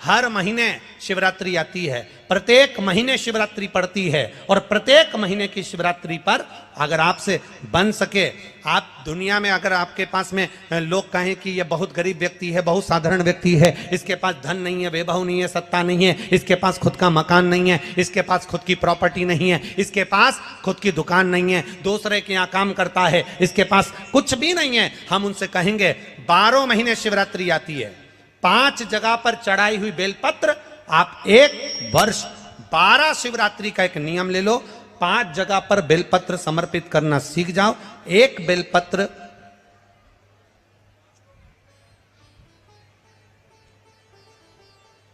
हर महीने शिवरात्रि आती है, प्रत्येक महीने शिवरात्रि पड़ती है, और प्रत्येक महीने की शिवरात्रि पर अगर आपसे बन सके, आप दुनिया में अगर आपके पास में लोग कहें कि ये बहुत गरीब व्यक्ति है, बहुत साधारण व्यक्ति है, इसके पास धन नहीं है, वैभव नहीं है, सत्ता नहीं है, इसके पास खुद का मकान नहीं है, इसके पास खुद की प्रॉपर्टी नहीं है, इसके पास खुद की दुकान नहीं है, दूसरे के यहाँ काम करता है, इसके पास कुछ भी नहीं है, हम उनसे कहेंगे 12 महीने शिवरात्रि आती है, 5 जगह पर चढ़ाई हुई बेलपत्र, आप एक वर्ष 12 शिवरात्रि का एक नियम ले लो, 5 जगह पर बेलपत्र समर्पित करना सीख जाओ। एक बेलपत्र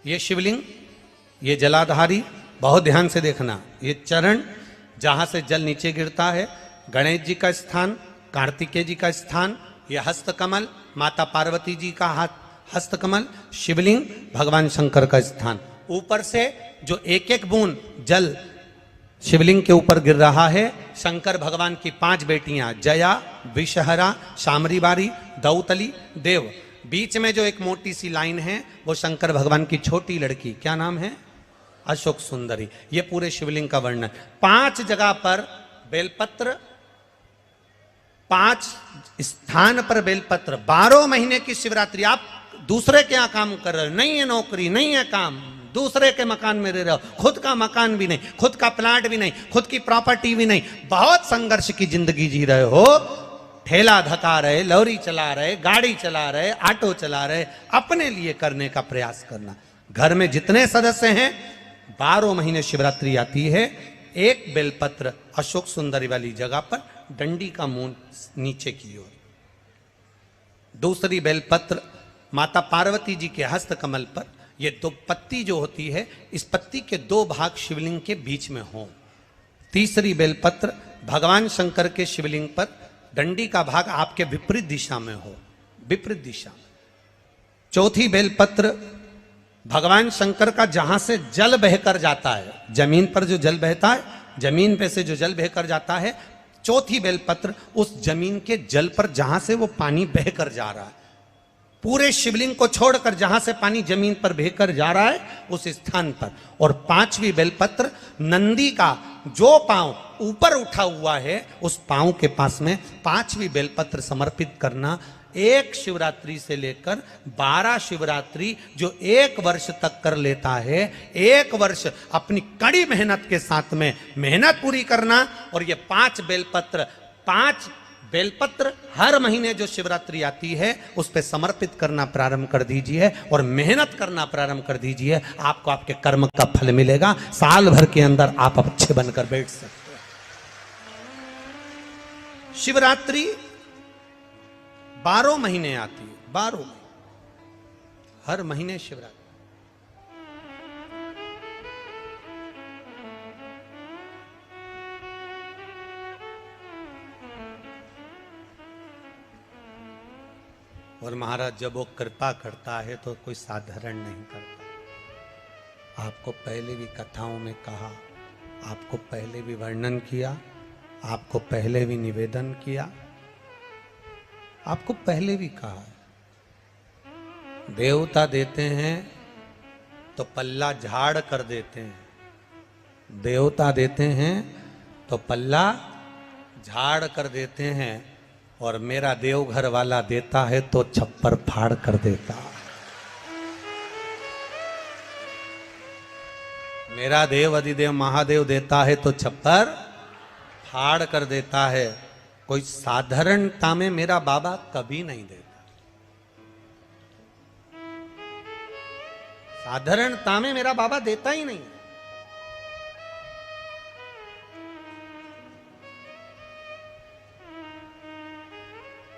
ये शिवलिंग, ये जलाधारी, बहुत ध्यान से देखना, ये चरण जहां से जल नीचे गिरता है, गणेश जी का स्थान, कार्तिकेय जी का स्थान, ये हस्तकमल माता पार्वती जी का हाथ हस्तकमल, शिवलिंग भगवान शंकर का स्थान। ऊपर से जो एक एक बूंद जल शिवलिंग के ऊपर गिर रहा है, शंकर भगवान की 5 बेटियां जया, विषहरा, शामरीबारी, दौतली, देव, बीच में जो एक मोटी सी लाइन है वो शंकर भगवान की छोटी लड़की, क्या नाम है, अशोक सुंदरी। ये पूरे शिवलिंग का वर्णन। 5 जगह पर बेलपत्र, 5 स्थान पर बेलपत्र, 12 महीने की शिवरात्रि। आप दूसरे के यहाँ काम कर रहे हो, नहीं है नौकरी, नहीं है काम, दूसरे के मकान में रह रहे हो, खुद का मकान भी नहीं, खुद का प्लाट भी नहीं, खुद की प्रॉपर्टी भी नहीं, बहुत संघर्ष की जिंदगी जी रहे हो, ठेला धका रहे, लॉरी चला रहे, गाड़ी चला रहे, ऑटो चला रहे, अपने लिए करने का प्रयास करना। घर में जितने सदस्य हैं, 12 महीने शिवरात्रि आती है, एक बेलपत्र अशोक सुंदरी वाली जगह पर, डंडी का मुंह नीचे की ओर, दूसरी बेलपत्र माता पार्वती जी के हस्त कमल पर। ये 2 पत्ती जो होती है, इस पत्ती के 2 भाग शिवलिंग के बीच में हो। तीसरी बेलपत्र भगवान शंकर के शिवलिंग पर, डंडी का भाग आपके विपरीत दिशा में हो, विपरीत दिशा में। चौथी बेलपत्र भगवान शंकर का जहां से जल बहकर जाता है, जमीन पर जो जल बहता है, जमीन पे से जो जल बहकर जाता है, चौथी बेलपत्र उस जमीन के जल पर जहां से वो पानी बहकर जा रहा है, पूरे शिवलिंग को छोड़कर जहां से पानी जमीन पर बहकर जा रहा है उस स्थान पर। और 5वीं बेलपत्र नंदी का जो पांव ऊपर उठा हुआ है, उस पांव के पास में 5वीं बेलपत्र समर्पित करना। एक शिवरात्रि से लेकर 12 शिवरात्रि जो 1 वर्ष तक कर लेता है, 1 वर्ष अपनी कड़ी मेहनत के साथ में मेहनत पूरी करना। और ये 5 बेलपत्र हर महीने जो शिवरात्रि आती है उस पे समर्पित करना प्रारंभ कर दीजिए और मेहनत करना प्रारंभ कर दीजिए। आपको आपके कर्म का फल मिलेगा। साल भर के अंदर आप अच्छे बनकर बैठ सकते हैं। शिवरात्रि 12 महीने आती है, 12 महीने, हर महीने शिवरात्रि। और महाराज जब वो कृपा करता है तो कोई साधारण नहीं करता। आपको पहले भी कथाओं में कहा, आपको पहले भी वर्णन किया, आपको पहले भी निवेदन किया, आपको पहले भी कहा है। देवता देते हैं तो पल्ला झाड़ कर देते हैं, देवता देते हैं तो पल्ला झाड़ कर देते हैं, और मेरा देवघर वाला देता है तो छप्पर फाड़ कर देता। मेरा देव अधिदेव महादेव देता है तो छप्पर फाड़ कर देता है। कोई साधारणता में मेरा बाबा कभी नहीं देता, साधारणता में मेरा बाबा देता ही नहीं।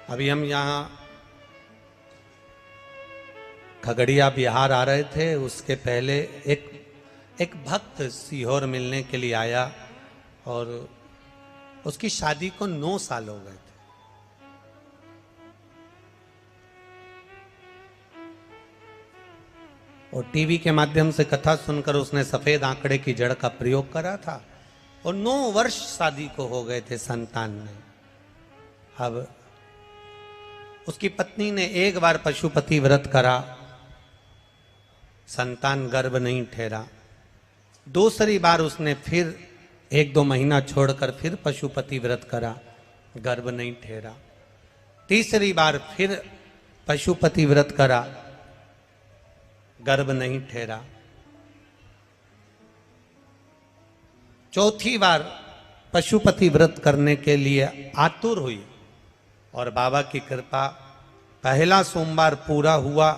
अभी हम यहाँ खगड़िया बिहार आ रहे थे, उसके पहले एक भक्त सीहोर मिलने के लिए आया और उसकी शादी को 9 साल हो गए थे। और टीवी के माध्यम से कथा सुनकर उसने सफेद आंकड़े की जड़ का प्रयोग करा था और 9 वर्ष शादी को हो गए थे, संतान में। अब उसकी पत्नी ने एक बार पशुपति व्रत करा संतान गर्भ नहीं ठहरा। दूसरी बार उसने फिर 1-2 महीना छोड़कर फिर पशुपति व्रत करा, गर्भ नहीं ठहरा। तीसरी बार फिर पशुपति व्रत करा, गर्भ नहीं ठहरा। चौथी बार पशुपति व्रत करने के लिए आतुर हुई और बाबा की कृपा, पहला सोमवार पूरा हुआ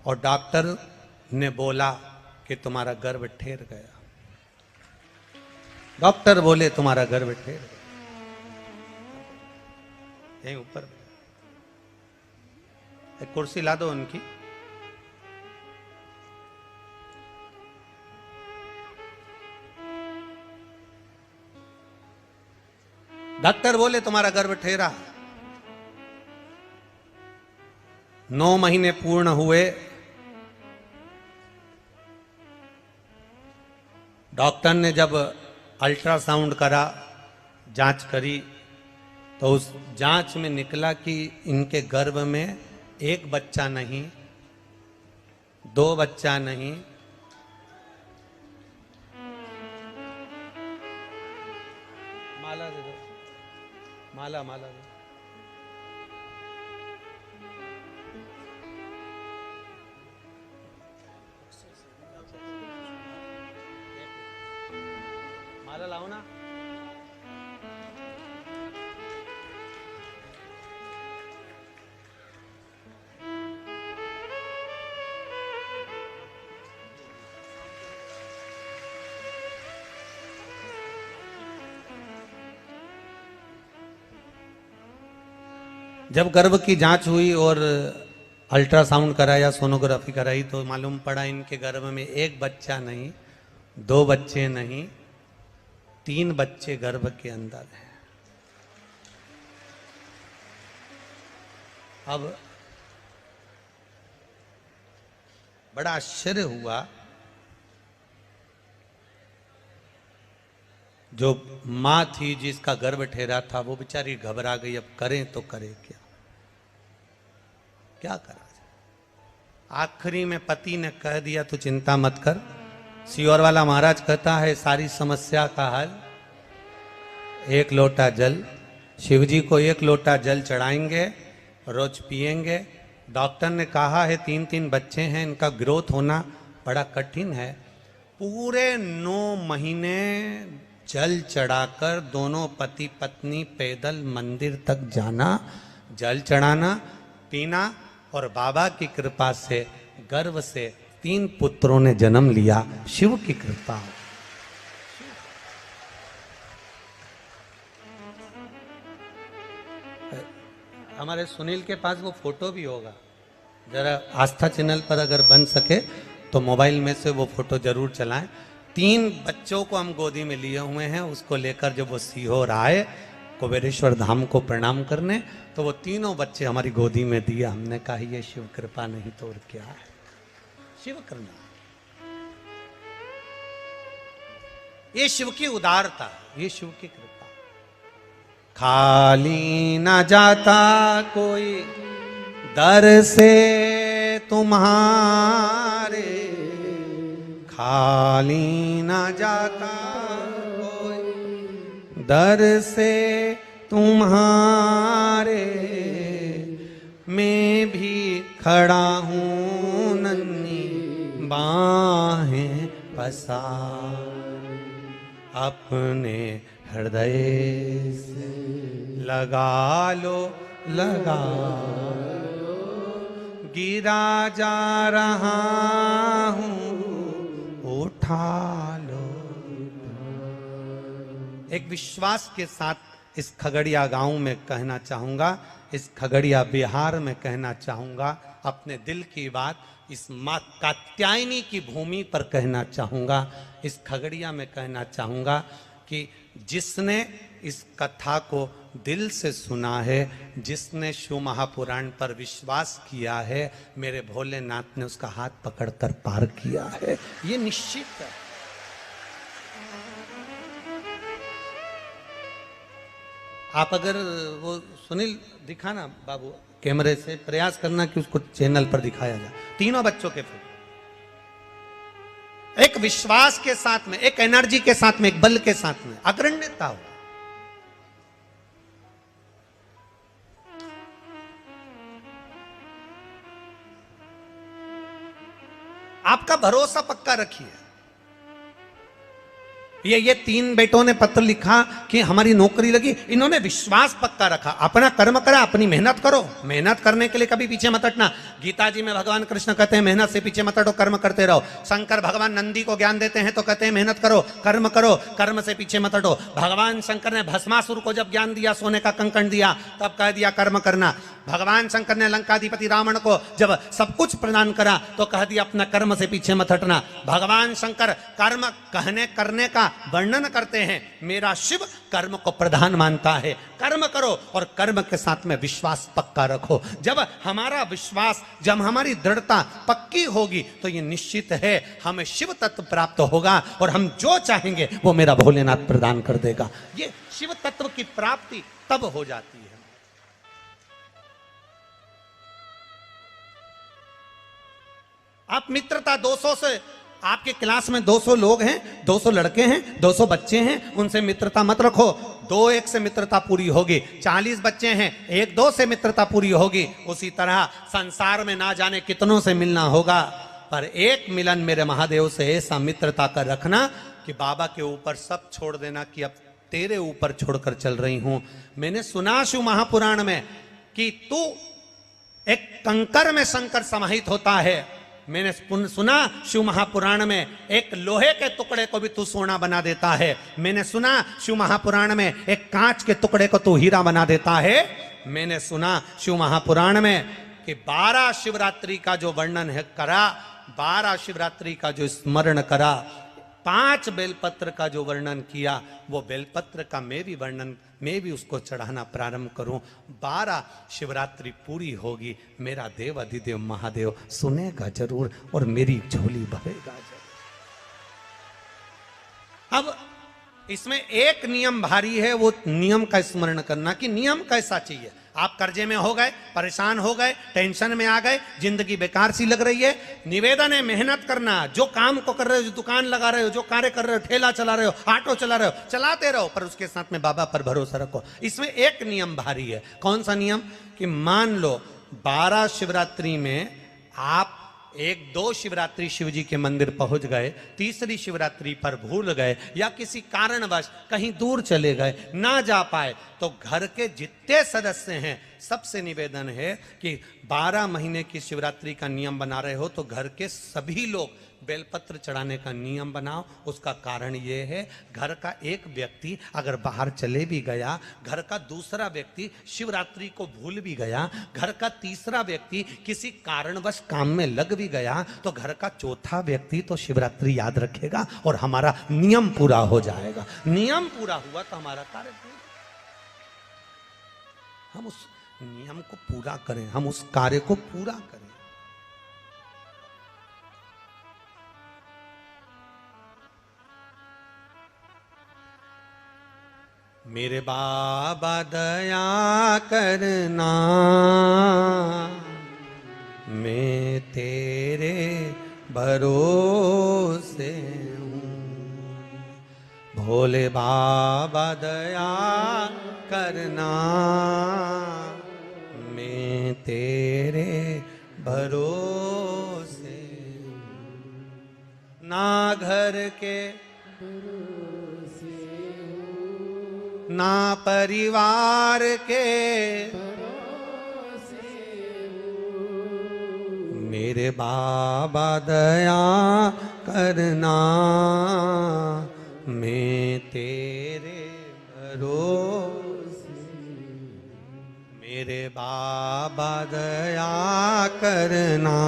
और डॉक्टर ने बोला कि तुम्हारा गर्भ ठहर गया। डॉक्टर बोले तुम्हारा गर्भ ठहर गया। यहीं ऊपर एक कुर्सी ला दो उनकी। डॉक्टर बोले तुम्हारा गर्भ ठहरा। 9 महीने पूर्ण हुए। डॉक्टर ने जब अल्ट्रासाउंड करा, जांच करी, तो उस जांच में निकला कि इनके गर्भ में 1 बच्चा नहीं, 2 बच्चा नहीं, माला दे दो, माला माला दो। माला लाओ ना। जब गर्भ की जांच हुई और अल्ट्रासाउंड कराया, सोनोग्राफी कराई, तो मालूम पड़ा इनके गर्भ में 1 बच्चा नहीं, 2 बच्चे नहीं, 3 बच्चे गर्भ के अंदर हैं। अब बड़ा आश्चर्य हुआ। जो मां थी जिसका गर्भ ठहरा था, वो बेचारी घबरा गई। अब करें तो करें क्या, क्या करा जाए। आखिरी में पति ने कह दिया तो चिंता मत कर। सियोर वाला महाराज कहता है सारी समस्या का हल 1 लोटा जल। शिव जी को 1 लोटा जल चढ़ाएंगे, रोज पिएंगे। डॉक्टर ने कहा है 3-3 बच्चे हैं, इनका ग्रोथ होना बड़ा कठिन है। पूरे 9 महीने जल चढ़ाकर दोनों पति पत्नी पैदल मंदिर तक जाना, जल चढ़ाना, पीना, और बाबा की कृपा से गर्भ से 3 पुत्रों ने जन्म लिया। शिव की कृपा। हमारे सुनील के पास वो फोटो भी होगा, जरा आस्था चैनल पर अगर बन सके तो मोबाइल में से वो फोटो जरूर चलाएं। 3 बच्चों को हम गोदी में लिए हुए हैं। उसको लेकर जब वो सीहोर आए कुबेरेश्वर धाम को प्रणाम करने, तो वो तीनों बच्चे हमारी गोदी में दिया। हमने कहा ये शिव कृपा नहीं तो और क्या है, शिव करना, ये शिव की उदारता, ये शिव की कृपा। खाली ना जाता कोई दर से तुम्हारे, खाली ना जाता कोई दर से तुम्हारे, मैं भी खड़ा हूँ नन्ही बाहें पसार, अपने हृदय से लगा लो, लगा लो, गिरा जा रहा हूँ उठा लो। एक विश्वास के साथ इस खगड़िया गांव में कहना चाहूंगा, इस खगड़िया बिहार में कहना चाहूंगा, अपने दिल की बात इस माँ कात्यायनी की भूमि पर कहना चाहूंगा, इस खगड़िया में कहना चाहूंगा कि जिसने इस कथा को दिल से सुना है, जिसने शिव महापुराण पर विश्वास किया है, मेरे भोलेनाथ ने उसका हाथ पकड़कर पार किया है, ये निश्चित है। आप अगर वो सुनील दिखाना बाबू कैमरे से, प्रयास करना कि उसको चैनल पर दिखाया जाए। तीनों बच्चों के फोटो, एक विश्वास के साथ में, एक एनर्जी के साथ में, एक बल के साथ में अग्रण्यता हो। आपका भरोसा पक्का रखिए। ये 3 बेटों ने पत्र लिखा कि हमारी नौकरी लगी, इन्होंने विश्वास पक्का रखा, अपना कर्म करा, अपनी मेहनत करो, मेहनत करने के लिए कभी पीछे मत हटना। गीता जी में भगवान कृष्ण कहते हैं मेहनत से पीछे मत हटो, कर्म करते रहो। शंकर भगवान नंदी को ज्ञान देते हैं तो कहते हैं मेहनत करो, कर्म से पीछे मत हटो। भगवान शंकर ने भस्मासुर को जब ज्ञान दिया, सोने का कंकण दिया, तब कह दिया कर्म करना। भगवान शंकर ने लंकाधिपति रावण को जब सब कुछ प्रदान करा तो कह दिया अपना कर्म से पीछे मत हटना। भगवान शंकर कर्म कहने करने का वर्णन करते हैं, मेरा शिव कर्म को प्रधान मानता है, कर्म करो और कर्म के साथ में विश्वास पक्का रखो। जब हमारा विश्वास, जब हमारी दृढ़ता पक्की होगी तो ये निश्चित है हमें शिव तत्व प्राप्त होगा और हम जो चाहेंगे वो मेरा भोलेनाथ प्रदान कर देगा। ये शिव तत्व की प्राप्ति तब हो जाती है। आप मित्रता 200 से, आपके क्लास में 200 लोग हैं, 200 लड़के हैं, 200 बच्चे हैं, उनसे मित्रता मत रखो। 2-1 से मित्रता पूरी होगी। 40 बच्चे हैं, 1-2 से मित्रता पूरी होगी। उसी तरह संसार में ना जाने कितनों से मिलना होगा, पर एक मिलन मेरे महादेव से ऐसा मित्रता कर रखना कि बाबा के ऊपर सब छोड़ देना कि अब तेरे ऊपर छोड़कर चल रही हूं। मैंने सुना शिव महापुराण में कि तू एक कंकर में शंकर समाहित होता है। मैंने सुना शिव महापुराण में एक लोहे के टुकड़े को भी तू सोना बना देता है। मैंने सुना शिव महापुराण में एक कांच के टुकड़े को तू हीरा बना देता है। मैंने सुना शिव महापुराण में कि 12 शिवरात्रि का जो वर्णन है करा, 12 शिवरात्रि का जो स्मरण करा, 5 बेलपत्र का जो वर्णन किया, वो बेलपत्र का मैं भी उसको चढ़ाना प्रारंभ करूं। 12 शिवरात्रि पूरी होगी, मेरा देव अधिदेव महादेव सुनेगा जरूर और मेरी झोली भरेगा जरूर। अब इसमें एक नियम भारी है, वो नियम का स्मरण करना कि नियम कैसा चाहिए। आप कर्जे में हो गए, परेशान हो गए, टेंशन में आ गए, जिंदगी बेकार सी लग रही है, निवेदन है मेहनत करना। जो काम को कर रहे हो, जो दुकान लगा रहे हो, जो कार्य कर रहे हो, ठेला चला रहे हो, ऑटो चला रहे हो, चलाते रहो, पर उसके साथ में बाबा पर भरोसा रखो। इसमें एक नियम भारी है। कौन सा नियम? कि मान लो 12 शिवरात्रि में आप 1-2 शिवरात्रि शिव जी के मंदिर पहुंच गए, तीसरी शिवरात्रि पर भूल गए या किसी कारणवश कहीं दूर चले गए, ना जा पाए, तो घर के जितने सदस्य हैं सबसे निवेदन है कि 12 महीने की शिवरात्रि का नियम बना रहे हो तो घर के सभी लोग बेलपत्र चढ़ाने का नियम बनाओ। उसका कारण ये है, घर का एक व्यक्ति अगर बाहर चले भी गया, घर का दूसरा व्यक्ति शिवरात्रि को भूल भी गया, घर का तीसरा व्यक्ति किसी कारणवश काम में लग भी गया, तो घर का चौथा व्यक्ति तो शिवरात्रि याद रखेगा और हमारा नियम पूरा हो जाएगा। नियम पूरा हुआ तो हमारा कार्य पूरा। हम उस नियम को पूरा करें, हम उस कार्य को पूरा करें। मेरे बाबा दया करना, मैं तेरे भरोसे हूँ। भोले बाबा दया करना, मैं तेरे भरोसे हूँ। ना घर के ना परिवार के, मेरे बाबा दया करना, मैं तेरे भरोसे। मेरे बाबा दया करना,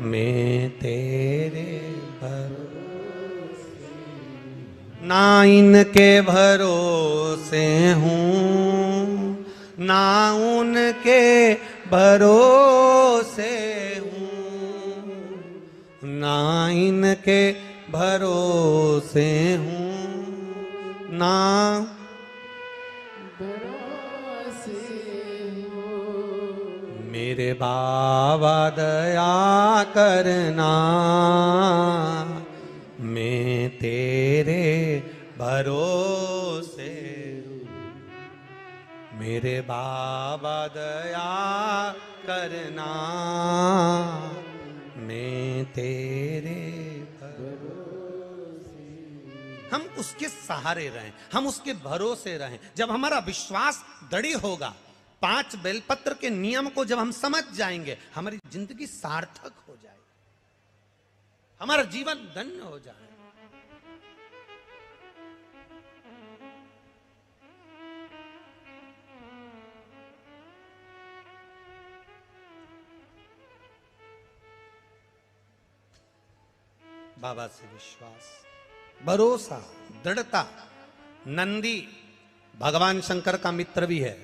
मैं तेरे भरोसे। ना इनके भरोसे हूँ, ना उनके भरोसे हूँ, ना इनके भरोसे हूँ, ना भरोसे हूँ। मेरे बाबा दया करना, मैं तेरे भरोसे, मेरे बाबा दया करना, मैं तेरे भरोसे। हम उसके सहारे रहें, हम उसके भरोसे रहें। जब हमारा विश्वास दृढ़ होगा, 5 बेलपत्र के नियम को जब हम समझ जाएंगे, हमारी जिंदगी सार्थक हो जाएगी, हमारा जीवन धन्य हो जाए। बाबा से विश्वास, भरोसा, दृढ़ता। नंदी भगवान शंकर का मित्र भी है,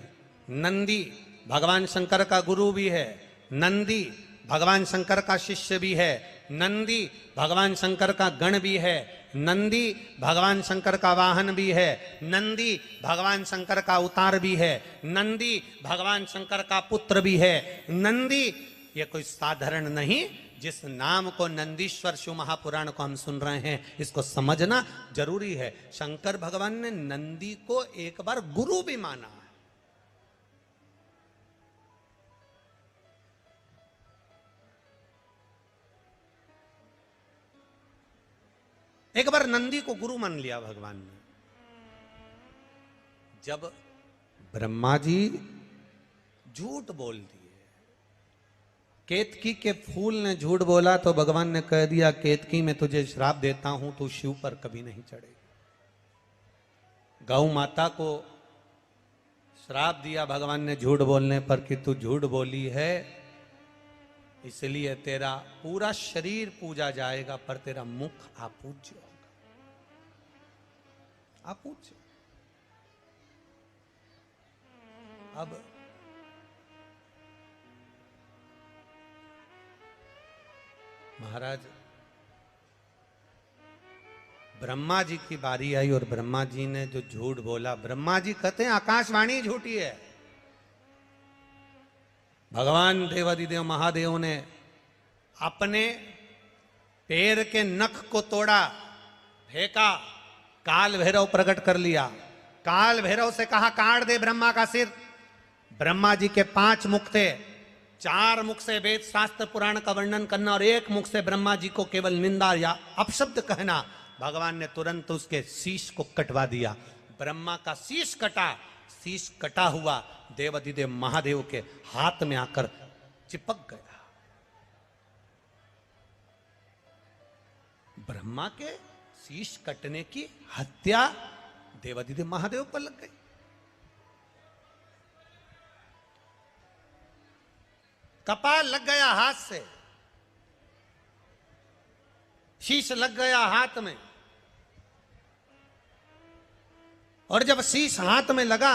नंदी भगवान शंकर का गुरु भी है, नंदी भगवान शंकर का शिष्य भी है, नंदी भगवान शंकर का गण भी है, नंदी भगवान शंकर का वाहन भी है, नंदी भगवान शंकर का अवतार भी है, नंदी भगवान शंकर का पुत्र भी है। नंदी ये कोई साधारण नहीं। जिस नाम को नंदीश्वर शिव महापुराण को हम सुन रहे हैं, इसको समझना जरूरी है। शंकर भगवान ने नंदी को एक बार गुरु भी माना है। एक बार नंदी को गुरु मान लिया भगवान ने। जब ब्रह्मा जी झूठ बोल दिए, केतकी के फूल ने झूठ बोला, तो भगवान ने कह दिया, केतकी मैं तुझे श्राप देता हूं, तू शिव पर कभी नहीं चढ़ेगी। गौ माता को श्राप दिया भगवान ने झूठ बोलने पर कि तू झूठ बोली है, इसलिए तेरा पूरा शरीर पूजा जाएगा, पर तेरा मुख अपूज्य होगा। अपूज्य। अब महाराज ब्रह्मा जी की बारी आई और ब्रह्मा जी ने जो झूठ बोला, ब्रह्मा जी कहते हैं आकाशवाणी झूठी है। भगवान देवादिदेव महादेव ने अपने पैर के नख को तोड़ा, फेंका, काल भैरव प्रकट कर लिया। काल भैरव से कहा काट दे ब्रह्मा का सिर। ब्रह्मा जी के 5 मुख थे, 4 मुख से वेद शास्त्र पुराण का वर्णन करना और 1 मुख से ब्रह्मा जी को केवल निंदा या अपशब्द कहना। भगवान ने तुरंत उसके शीश को कटवा दिया। ब्रह्मा का शीश कटा, शीश कटा हुआ देवादिदेव महादेव के हाथ में आकर चिपक गया। ब्रह्मा के शीश कटने की हत्या देवादिदेव महादेव पर लग गई। कपाल लग गया हाथ से, शीश लग गया हाथ में, और जब शीश हाथ में लगा,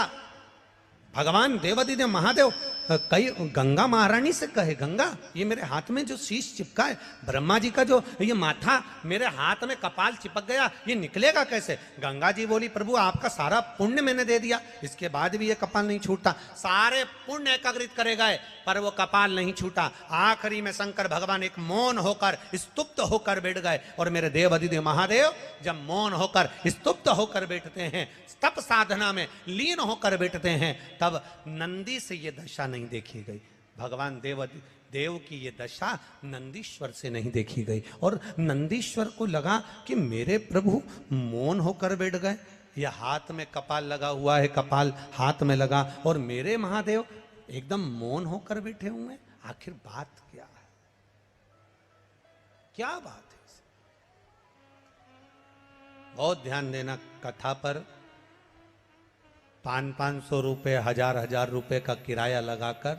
भगवान देवादिदेव महादेव कई गंगा महारानी से कहे, गंगा ये मेरे हाथ में जो शीश चिपका है, ब्रह्मा जी का जो ये माथा मेरे हाथ में कपाल चिपक गया, ये निकलेगा कैसे? गंगा जी बोली, प्रभु आपका सारा पुण्य मैंने दे दिया, इसके बाद भी ये कपाल नहीं छूटता। सारे पुण्य एकाग्रित करे गए पर वो कपाल नहीं छूटा। आखिरी में शंकर भगवान एक मौन होकर स्तुप्त होकर बैठ गए। और मेरे देवादिदेव महादेव जब मौन होकर स्तुप्त होकर बैठते हैं, तप साधना में लीन होकर बैठते हैं, तब नंदी से ये दशा नहीं देखी गई। भगवान देव की ये दशा नंदीश्वर से नहीं देखी गई। और नंदीश्वर को लगा कि मेरे प्रभु मौन होकर बैठ गए, यह हाथ में कपाल लगा हुआ है, कपाल हाथ में लगा, और मेरे महादेव एकदम मौन होकर बैठे हुए हैं। आखिर बात क्या है? क्या बात है? बहुत ध्यान देना कथा पर। 500-500 रुपये, 1000-1000 रुपये का किराया लगाकर,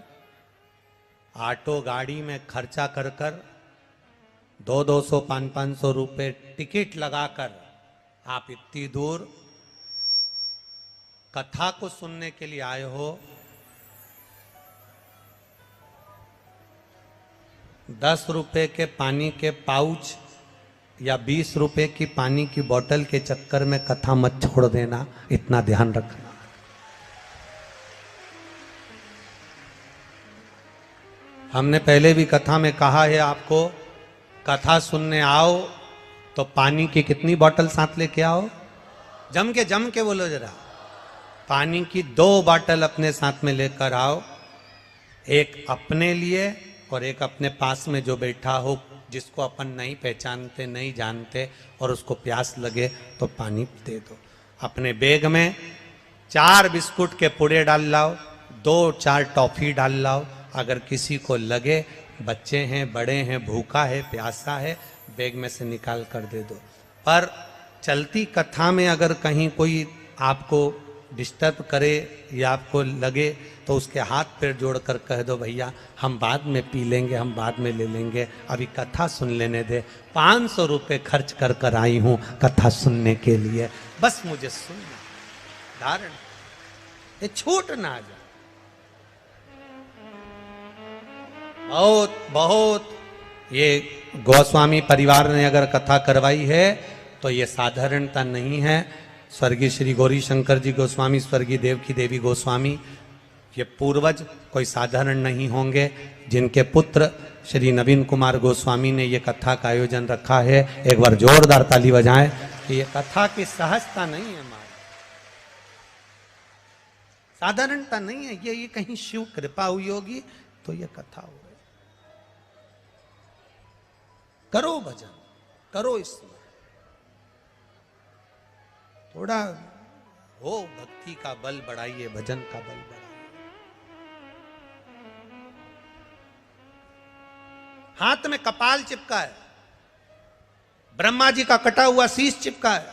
ऑटो गाड़ी में खर्चा कर कर, 200-200, 500 रुपये टिकट लगाकर आप इतनी दूर कथा को सुनने के लिए आए हो। 10 रुपये के पानी के पाउच या 20 रुपये की पानी की बोतल के चक्कर में कथा मत छोड़ देना, इतना ध्यान रखना। हमने पहले भी कथा में कहा है आपको, कथा सुनने आओ तो पानी की कितनी बोतल साथ लेके आओ? जम के बोलो जरा। पानी की 2 बोतल अपने साथ में लेकर आओ, एक अपने लिए और एक अपने पास में जो बैठा हो, जिसको अपन नहीं पहचानते, नहीं जानते, और उसको प्यास लगे तो पानी दे दो। अपने बैग में 4 बिस्कुट के पुड़े डाल लाओ, 2-4 टॉफी डाल लाओ। अगर किसी को लगे, बच्चे हैं, बड़े हैं, भूखा है, प्यासा है, बैग में से निकाल कर दे दो। पर चलती कथा में अगर कहीं कोई आपको डिस्टर्ब करे या आपको लगे तो उसके हाथ पैर जोड़कर कह दो, भैया हम बाद में पी लेंगे, हम बाद में ले लेंगे, अभी कथा सुन लेने दे। 500 रुपये खर्च कर कर आई हूं कथा सुनने के लिए, बस मुझे सुनना, धारण ये छूट ना आ जाए। बहुत बहुत ये गोस्वामी परिवार ने अगर कथा करवाई है तो ये साधारणता नहीं है। स्वर्गीय श्री गौरी शंकर जी गोस्वामी, स्वर्गीय देवकी देवी गोस्वामी, ये पूर्वज कोई साधारण नहीं होंगे, जिनके पुत्र श्री नवीन कुमार गोस्वामी ने ये कथा का आयोजन रखा है। एक बार जोरदार ताली बजाएं कि ये कथा की सहजता नहीं है हमारी, साधारणता नहीं है ये कहीं शिव कृपा हुई होगी तो ये कथा हो रही। करो भजन, करो इसमें थोड़ा हो, भक्ति का बल बढ़ाइए, भजन का बल बढ़ाइए। हाथ में कपाल चिपका है, ब्रह्मा जी का कटा हुआ शीश चिपका है,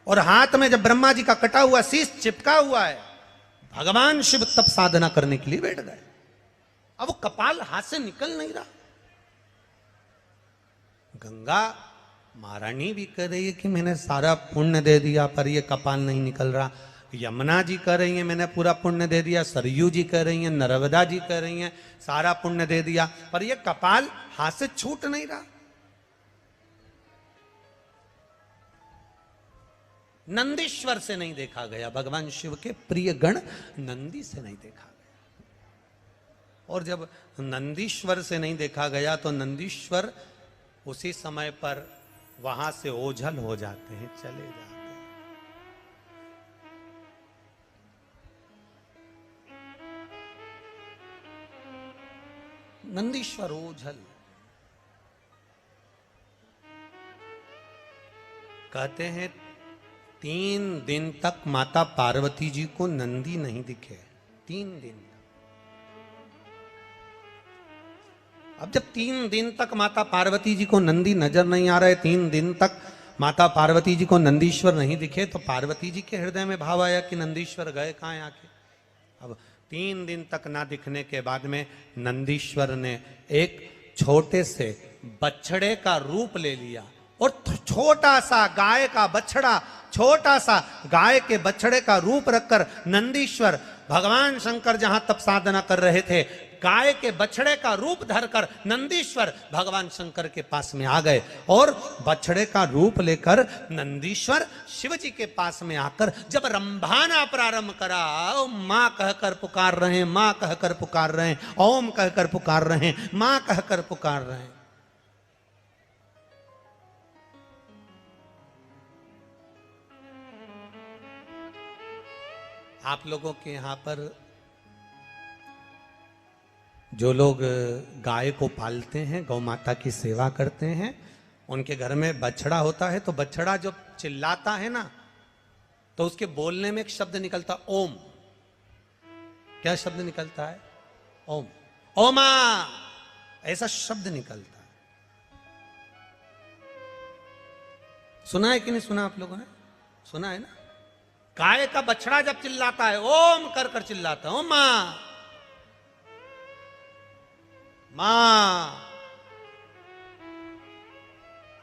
और हाथ में जब ब्रह्मा जी का कटा हुआ शीश चिपका हुआ है, भगवान शिव तप साधना करने के लिए बैठ गए। अब वो कपाल हाथ से निकल नहीं रहा। गंगा महारानी भी कह रही है कि मैंने सारा पुण्य दे दिया पर ये कपाल नहीं निकल रहा। यमुना जी कह रही है मैंने पूरा पुण्य दे दिया, सरयू जी कह रही हैं, नर्मदा जी कह रही हैं सारा पुण्य दे दिया, पर ये कपाल हाथ से छूट नहीं रहा। नंदीश्वर से नहीं देखा गया, भगवान शिव के प्रिय गण नंदी से नहीं देखा गया। और जब नंदीश्वर से नहीं देखा गया तो नंदीश्वर उसी समय पर वहां से ओझल हो जाते हैं, चले जाते हैं। नंदीश्वर ओझल। कहते हैं 3 दिन तक माता पार्वती जी को नंदी नहीं दिखे, 3 दिन। अब जब 3 दिन तक माता पार्वती जी को नंदी नजर नहीं आ रहे, 3 दिन तक माता पार्वती जी को नंदीश्वर नहीं दिखे, तो पार्वती जी के हृदय में भाव आया कि नंदीश्वर गए कहाँ हैं आके। अब 3 दिन तक ना दिखने के बाद में नंदीश्वर ने एक छोटे से बछड़े का रूप ले लिया, और छोटा सा गाय का बछड़ा, छोटा सा गाय के बछड़े का रूप रखकर नंदीश्वर भगवान शंकर जहां तप साधना कर रहे थे, गाय के बछड़े का रूप धरकर नंदीश्वर भगवान शंकर के पास में आ गए। और बछड़े का रूप लेकर नंदीश्वर शिव जी के पास में आकर जब रंभाना प्रारंभ करा, मां कहकर पुकार रहे हैं, मां कहकर पुकार रहे हैं, ओम कहकर पुकार रहे हैं, मां कहकर पुकार रहे हैं। आप लोगों के यहां पर जो लोग गाय को पालते हैं, गौ माता की सेवा करते हैं, उनके घर में बछड़ा होता है, तो बछड़ा जब चिल्लाता है ना, तो उसके बोलने में एक शब्द निकलता ओम। क्या शब्द निकलता है? ओम। ओमा, ऐसा शब्द निकलता है। सुना है कि नहीं सुना आप लोगों ने? सुना है ना? गाय का बछड़ा जब चिल्लाता है, ओम कर कर चिल्लाता है, ओमा मां,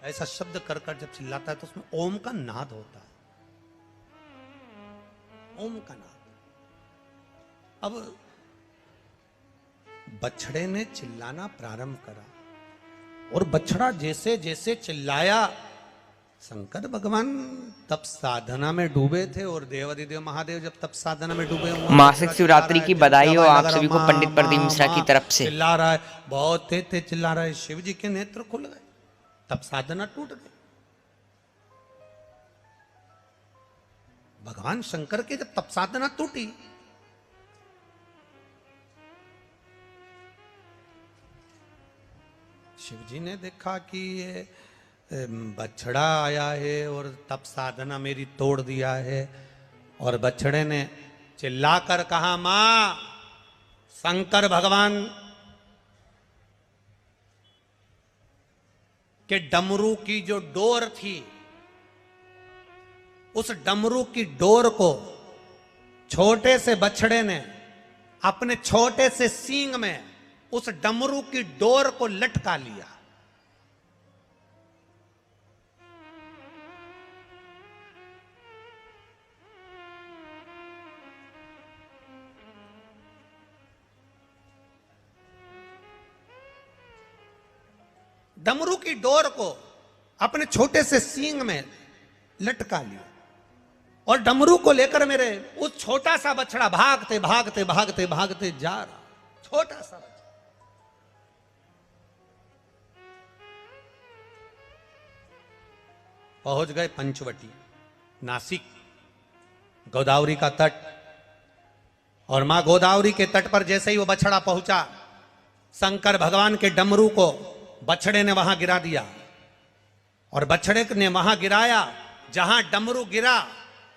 ऐसा शब्द कर कर जब चिल्लाता है तो उसमें ओम का नाद होता है, ओम का नाद। अब बछड़े ने चिल्लाना प्रारंभ करा, और बछड़ा जैसे जैसे चिल्लाया शंकर भगवान तप साधना में डूबे थे और देवादिदेव महादेव जब तप साधना में डूबे हुए मासिक शिवरात्रि की बधाई हो आप सभी को पंडित प्रदीप मिश्रा की तरफ से। चिल्ला रहा है, बहुत तेज चिल्ला रहा है, शिव जी के नेत्र खुल गए, तप साधना टूट गई। भगवान शंकर की जब तप साधना टूटी, शिव जी ने देखा कि ये बछड़ा आया है और तप साधना मेरी तोड़ दिया है। और बछड़े ने चिल्लाकर कहा, मां, शंकर भगवान के डमरू की जो डोर थी, उस डमरू की डोर को छोटे से बछड़े ने अपने छोटे से सींग में उस डमरू की डोर को लटका लिया। डमरू की डोर को अपने छोटे से सींग में लटका लिया और डमरू को लेकर मेरे उस छोटा सा बछड़ा भागते भागते भागते भागते जा रहा, छोटा सा बछड़ा। पहुंच गए पंचवटी, नासिक, गोदावरी का तट। और मां गोदावरी के तट पर जैसे ही वो बछड़ा पहुंचा, शंकर भगवान के डमरू को बछड़े ने वहां गिरा दिया। और बछड़े ने वहां गिराया जहां डमरू गिरा,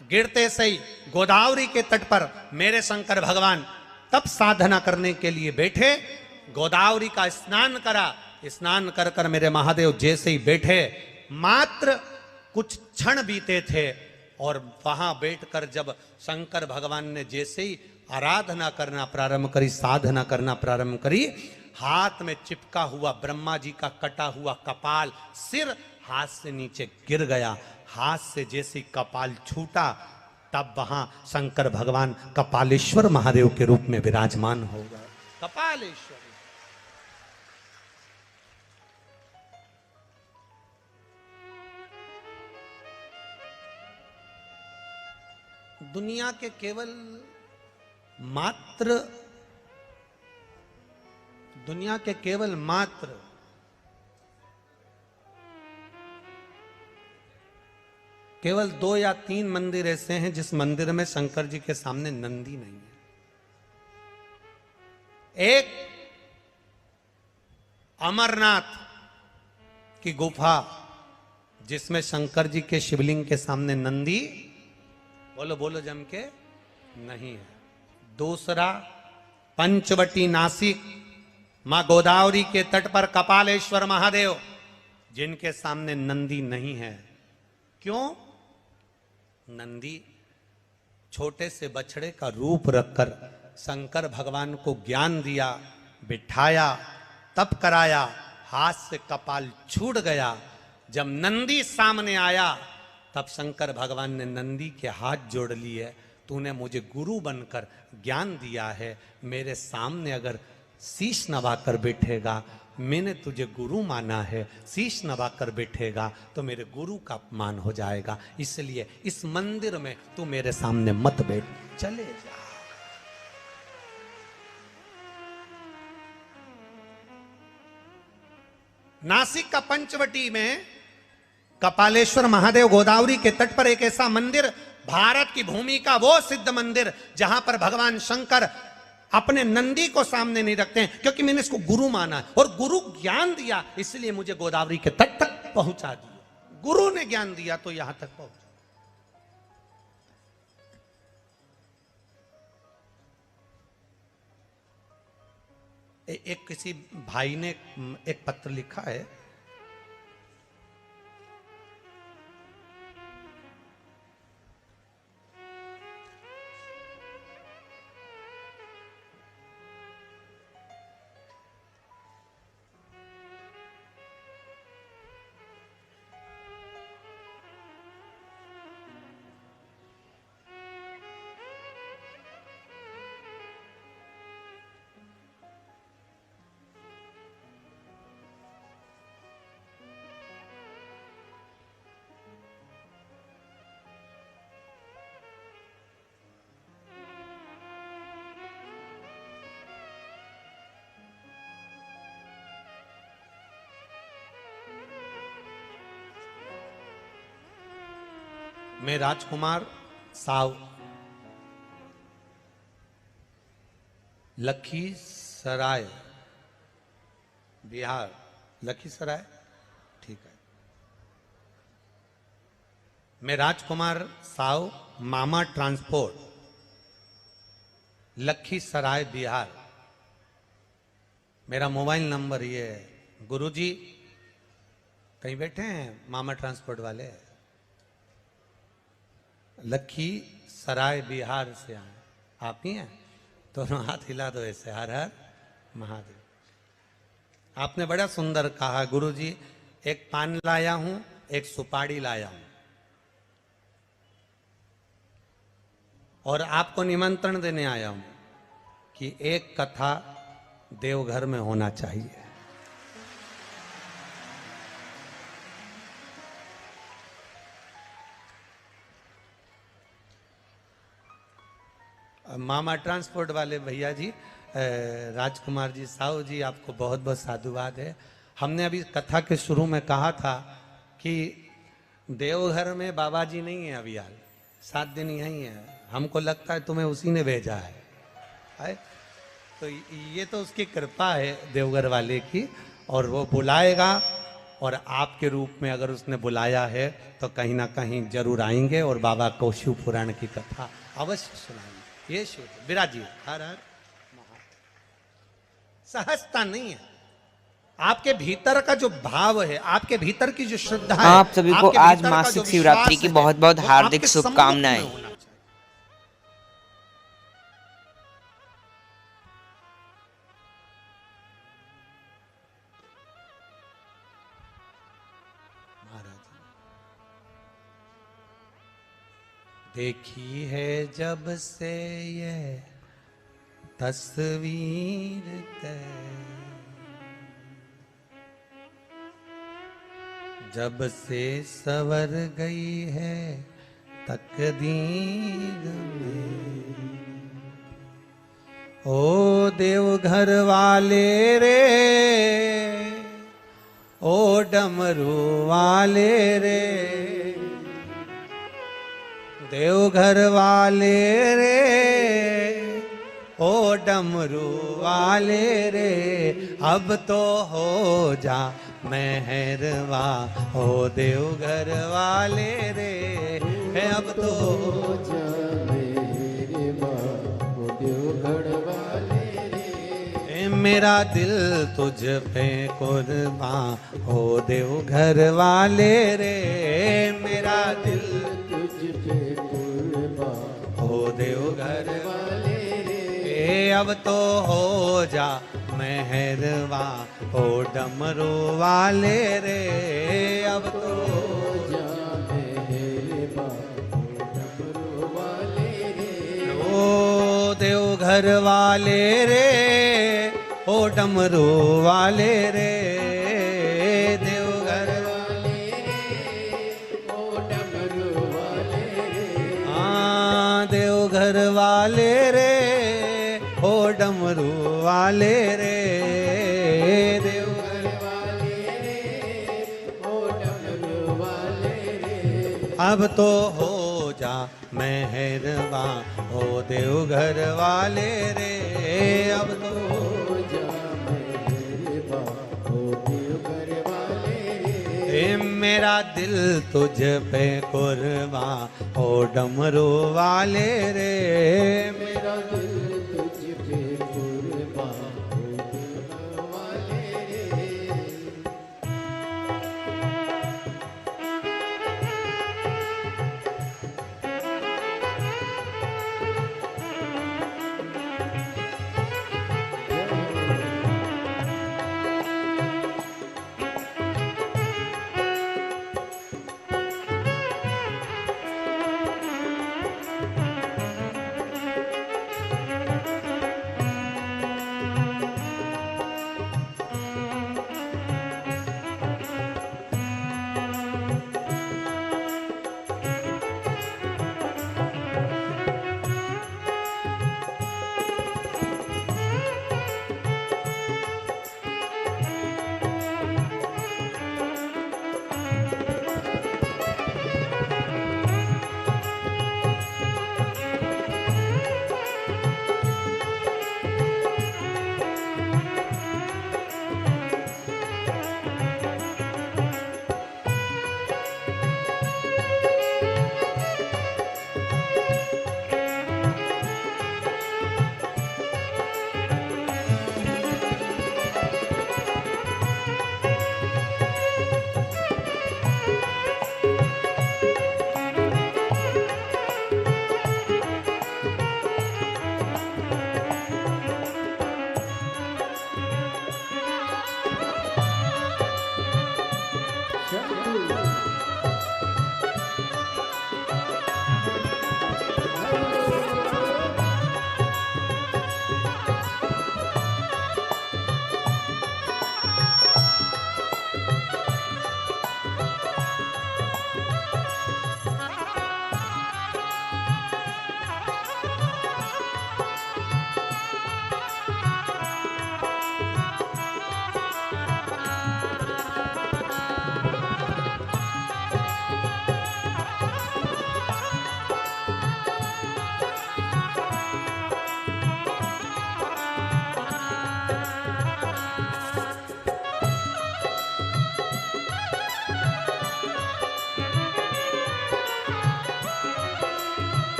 गिरते से ही गोदावरी के तट पर मेरे शंकर भगवान तप साधना करने के लिए बैठे। गोदावरी का स्नान करा, स्नान कर कर मेरे महादेव जैसे ही बैठे, मात्र कुछ क्षण बीते थे और वहां बैठकर जब शंकर भगवान ने जैसे ही आराधना करना प्रारंभ करी, साधना करना प्रारंभ करी, हाथ में चिपका हुआ ब्रह्मा जी का कटा हुआ कपाल, सिर हाथ से नीचे गिर गया। हाथ से जैसे ही कपाल छूटा, तब वहां शंकर भगवान कपालेश्वर महादेव के रूप में विराजमान हो गए। कपालेश्वर दुनिया के केवल मात्र केवल 2 या 3 मंदिर ऐसे हैं जिस मंदिर में शंकर जी के सामने नंदी नहीं है। एक अमरनाथ की गुफा जिसमें शंकर जी के शिवलिंग के सामने नंदी, बोलो बोलो जम के, नहीं है। दूसरा पंचवटी नासिक, मां गोदावरी के तट पर कपालेश्वर महादेव, जिनके सामने नंदी नहीं है। क्यों? नंदी छोटे से बछड़े का रूप रखकर शंकर भगवान को ज्ञान दिया, बिठाया, तप कराया, हाथ से कपाल छूट गया। जब नंदी सामने आया, तब शंकर भगवान ने नंदी के हाथ जोड़ लिए, तूने मुझे गुरु बनकर ज्ञान दिया है, मेरे सामने अगर शीश नवाकर बैठेगा, मैंने तुझे गुरु माना है, शीश नवाकर बैठेगा तो मेरे गुरु का अपमान हो जाएगा, इसलिए इस मंदिर में तू मेरे सामने मत बैठ, चले जा। नासिक का पंचवटी में कपालेश्वर महादेव गोदावरी के तट पर एक ऐसा मंदिर, भारत की भूमि का वो सिद्ध मंदिर जहां पर भगवान शंकर अपने नंदी को सामने नहीं रखते हैं, क्योंकि मैंने इसको गुरु माना और गुरु ज्ञान दिया, इसलिए मुझे गोदावरी के तट तक पहुंचा दिया। गुरु ने ज्ञान दिया तो यहां तक पहुंचा। एक किसी भाई ने एक पत्र लिखा है, मैं राजकुमार साव लखीसराय बिहार। लखीसराय, ठीक है। मैं राजकुमार साव मामा ट्रांसपोर्ट लखीसराय बिहार। मेरा मोबाइल नंबर ये है। गुरुजी कहीं बैठे हैं मामा ट्रांसपोर्ट वाले? लखीसराय बिहार से आए, आप ही हैं? दोनों हाथ हिला दो ऐसे, हर हर महादेव। आपने बड़ा सुंदर कहा गुरुजी, एक पान लाया हूं, एक सुपारी लाया हूं, और आपको निमंत्रण देने आया हूं कि एक कथा देवघर में होना चाहिए। मामा ट्रांसपोर्ट वाले भैया जी, राजकुमार जी, साहू जी, आपको बहुत बहुत साधुवाद है। हमने अभी कथा के शुरू में कहा था कि देवघर में बाबा जी नहीं है अभी हाल, 7 दिन यहीं है। हमको लगता है तुम्हें उसी ने भेजा है? तो ये तो उसकी कृपा है देवघर वाले की, और वो बुलाएगा, और आपके रूप में अगर उसने बुलाया है तो कहीं ना कहीं जरूर आएंगे और बाबा को शिव पुराण की कथा अवश्य सुनाएंगे। ये शुद्ध विराजिए, हर हर महादेव। सहजता नहीं है, आपके भीतर का जो भाव है, आपके भीतर की जो श्रद्धा है, आप सभी को आज मासिक शिवरात्रि की बहुत बहुत हार्दिक शुभकामनाएं। देखी है जब से ये तस्वीर जब से सवर गई है तकदीर में, ओ देवघर वाले रे, ओ डमरू वाले रे, देवघर वाले रे, ओ डमरू वाले रे, अब तो हो जा मेहरवा, ओ देवघर वाले रे, अब तो हो जा मेहरवा, ओ देवघर वाले रे, मेरा दिल तुझ पे कुर्बान, ओ देवघर वाले रे, मेरा दिल तुझ पे कुर्बान, ओ देवघर वाले रे, अब तो हो जा मेहरवा, ओ डमरू वाले रे, अब तो हो जा मेहरवा, ओ डमरू वाले रे, ओ देवघर वाले रे, ओ डमरू वाले रे, देवघर वाले रे, ओ डमरू वाले रे, हाँ देवघर वाले रे, ओ डमरू वाले रे, देवघर वाले रे, ओ डमरू वाले रे, अब तो हो जा मेहरवा, ओ देवघर वाले रे, अब तो हो जा मेहरवा, ओ देवघर वाले रे, मेरा दिल तुझ पे कुर्बान, ओ डमरू वाले रे, मेरा दिल तुझ पे कुर्बान, ओ डमरू वाले रे।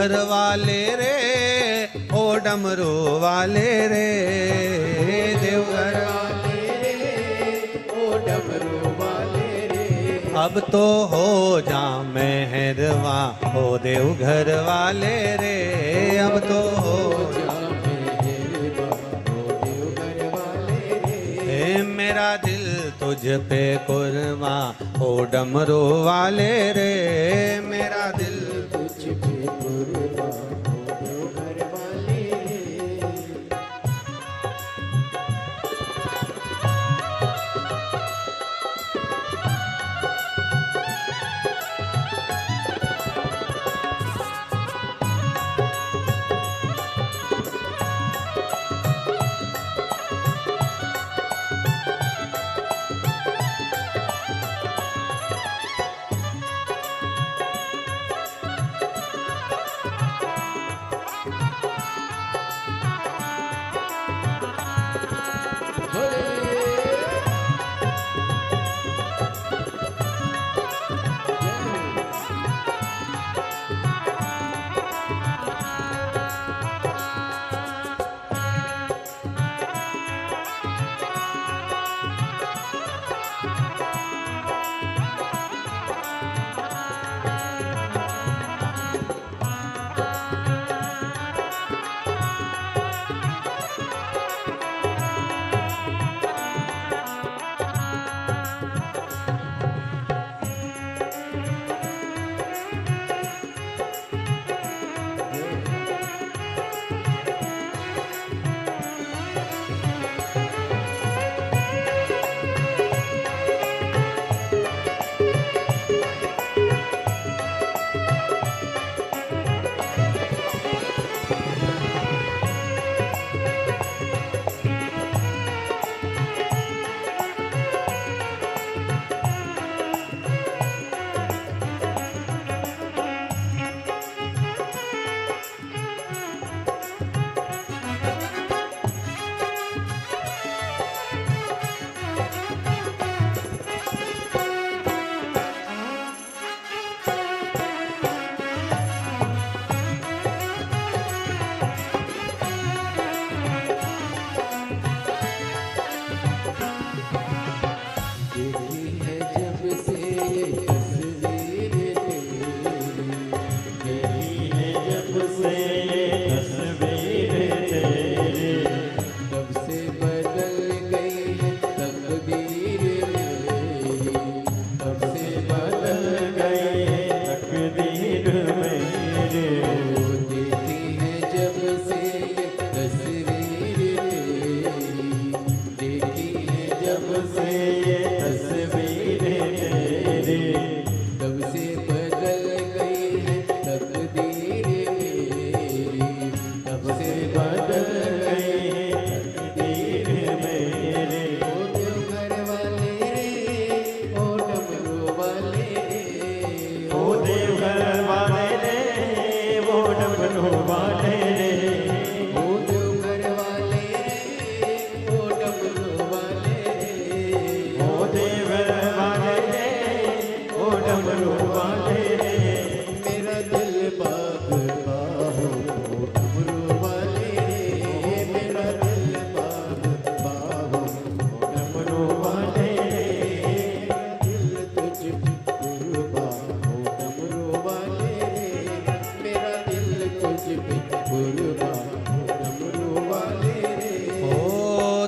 देवघर वाले रे, ओ डमरू वाले रे, देवघर वाले रे, ओ डमरू वाले रे। अब तो हो जा मेहरवा, ओ देवघर वाले रे, अब तो हो जा मेहरवा, ओ देवघर वाले रे। मेरा दिल तुझ पे कुर्बा, ओ डमरू वाले रे, मेरा दिल तुझ पे कुर्बा, ओ देवघर वाले रे।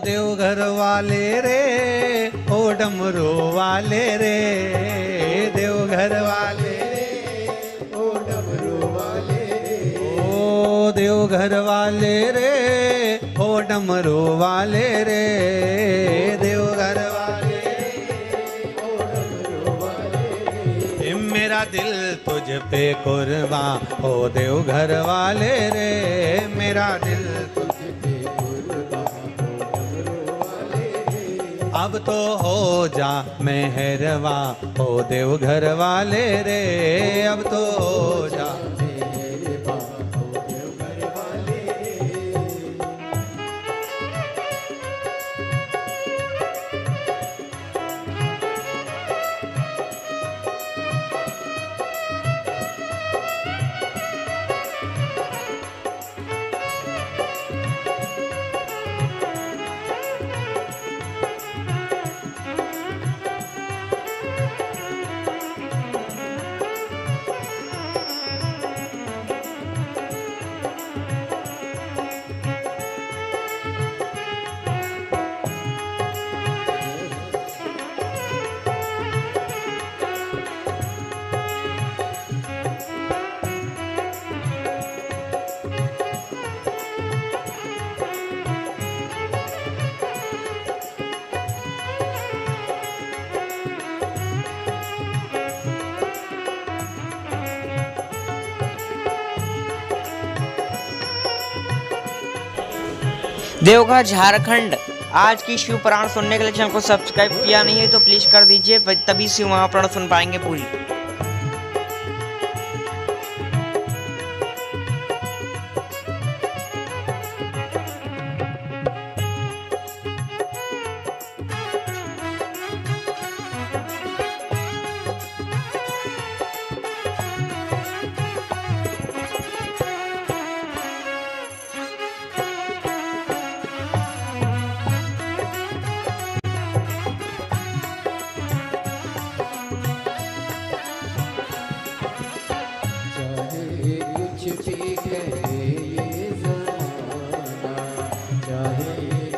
देवघर वाले रे, ओ डमरू वाले रे, देवघर वाले रे, ओ डमरू वाले रे, ओ देवघर वाले रे, ओ डमरू वाले रे, देवघर वाले रे, ओ डमरू वाले रे। मेरा दिल तुझ पे कुर्बा, ओ देवघर वाले रे, मेरा दिल अब तो हो जा मेहरवा, ओ देवघर वाले रे, अब तो हो जा मेहरवा, ओ देवघर वाले रे। देवघर झारखंड। आज की शिव पुराण सुनने के लिए चैनल को सब्सक्राइब किया नहीं है तो प्लीज कर दीजिए, तभी शिव महापुराण सुन पाएंगे पूरी।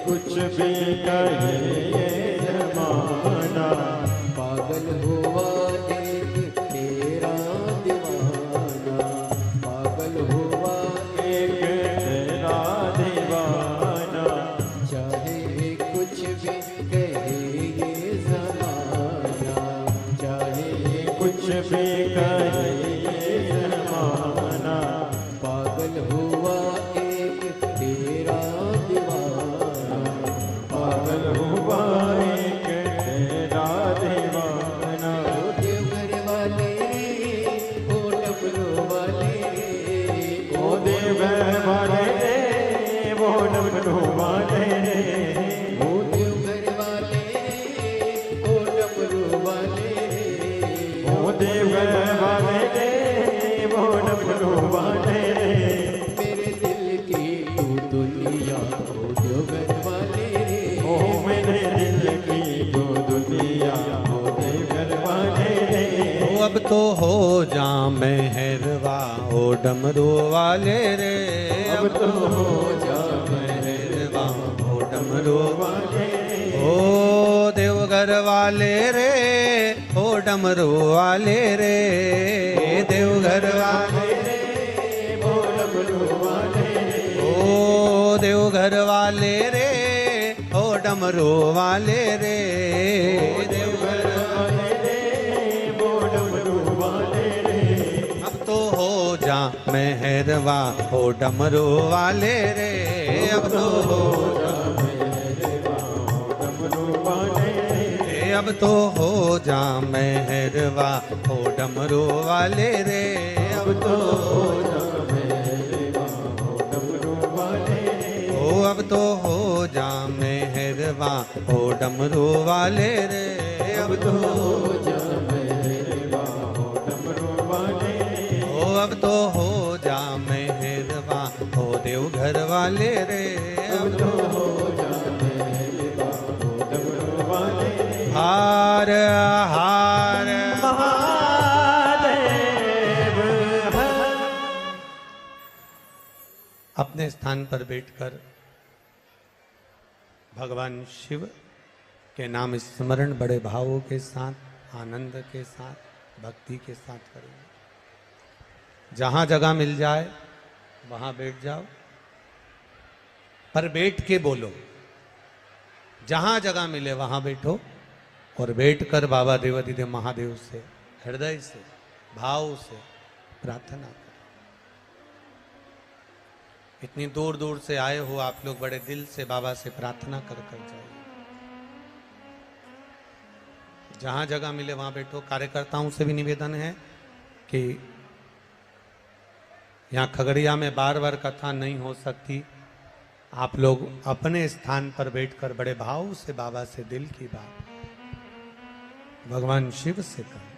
कुछ भी कहे ये जमाना, पागल हुआ एक तेरा दीवाना, पागल हुआ एक तेरा दीवाना। चाहे कुछ भी कहे ये जमाना, चाहे कुछ भी कहे ये जमाना, पागल हुआ एक तेरा दीवाना, पागल हुआ एक तेरा दीवाना। देवघर वाले ओ डमरू वाले, ओ देवघर वाले वो डमरू वाले, ओ देवघर वाले ओ डमरू वाले, ओ देवघर वाले वो डमरू वाले। मेरे दिल की तू दुनिया ओ देवघर वाले, ओ मेरे दिल की तू दुनिया ओ देवघर वाले। ओ अब तो हो जा मेहरवा ओ डमरू वाले रे, अब तो हो जा मेहरबा ओ डमरू वाले, ओ देवघर वाले रे, ओ डमरू वाले रे, देवघर वाले रे, ओ डमरू वाले, ओ देवघर वाले रे, ओ डमरू वाले रे, देवघर वाले रे, वो डमरू वाले रे। अब तो हो जा मेहरवा ओ डमरू वाले रे, अब तो हो जा मेहरबा ओ डमरू वाले रे, अब तो हो जा मेहरवा ओ डमरू वाले रे, अब तो हो जा मेहरबा ओ डमरू वाले रे, ओ अब तो हो जा मेहरवा ओ डमरू वाले रे, अब तो हो जा मेहरबा ओ डमरू वाले रे, ओ अब तो हो जा मेहरवा ओ देवघर वाले रे, अब तो हो जा मेहरबा ओ डमरू वाले रे। हार हार महादेव हर। अपने स्थान पर बैठकर भगवान शिव के नाम स्मरण बड़े भावों के साथ, आनंद के साथ, भक्ति के साथ करेंगे। जहां जगह मिल जाए वहां बैठ जाओ, पर बैठ के बोलो। जहां जगह मिले वहां बैठो और बैठकर बाबा देवाधिदेव महादेव से हृदय से भाव से प्रार्थना करो। इतनी दूर दूर से आए हो आप लोग, बड़े दिल से बाबा से प्रार्थना कर कर जाइए। जहां जगह मिले वहां बैठो। कार्यकर्ताओं से भी निवेदन है कि यहाँ खगड़िया में बार बार कथा नहीं हो सकती, आप लोग अपने स्थान पर बैठकर बड़े भाव से बाबा से दिल की बात भगवान शिव से करें।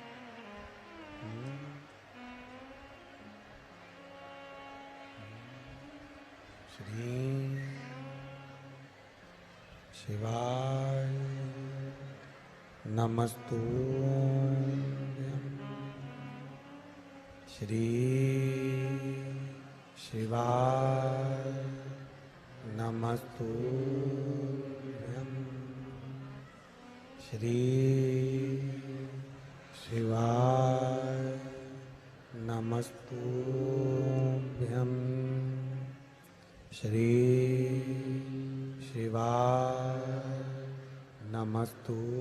श्री शिवाय नमस्तुभ्यं, श्री शिवाय नमस्तुभ्यं, श्री शिवाय नमस्तुभ्यं, श्री शिवाय नमस्तुभ्यं,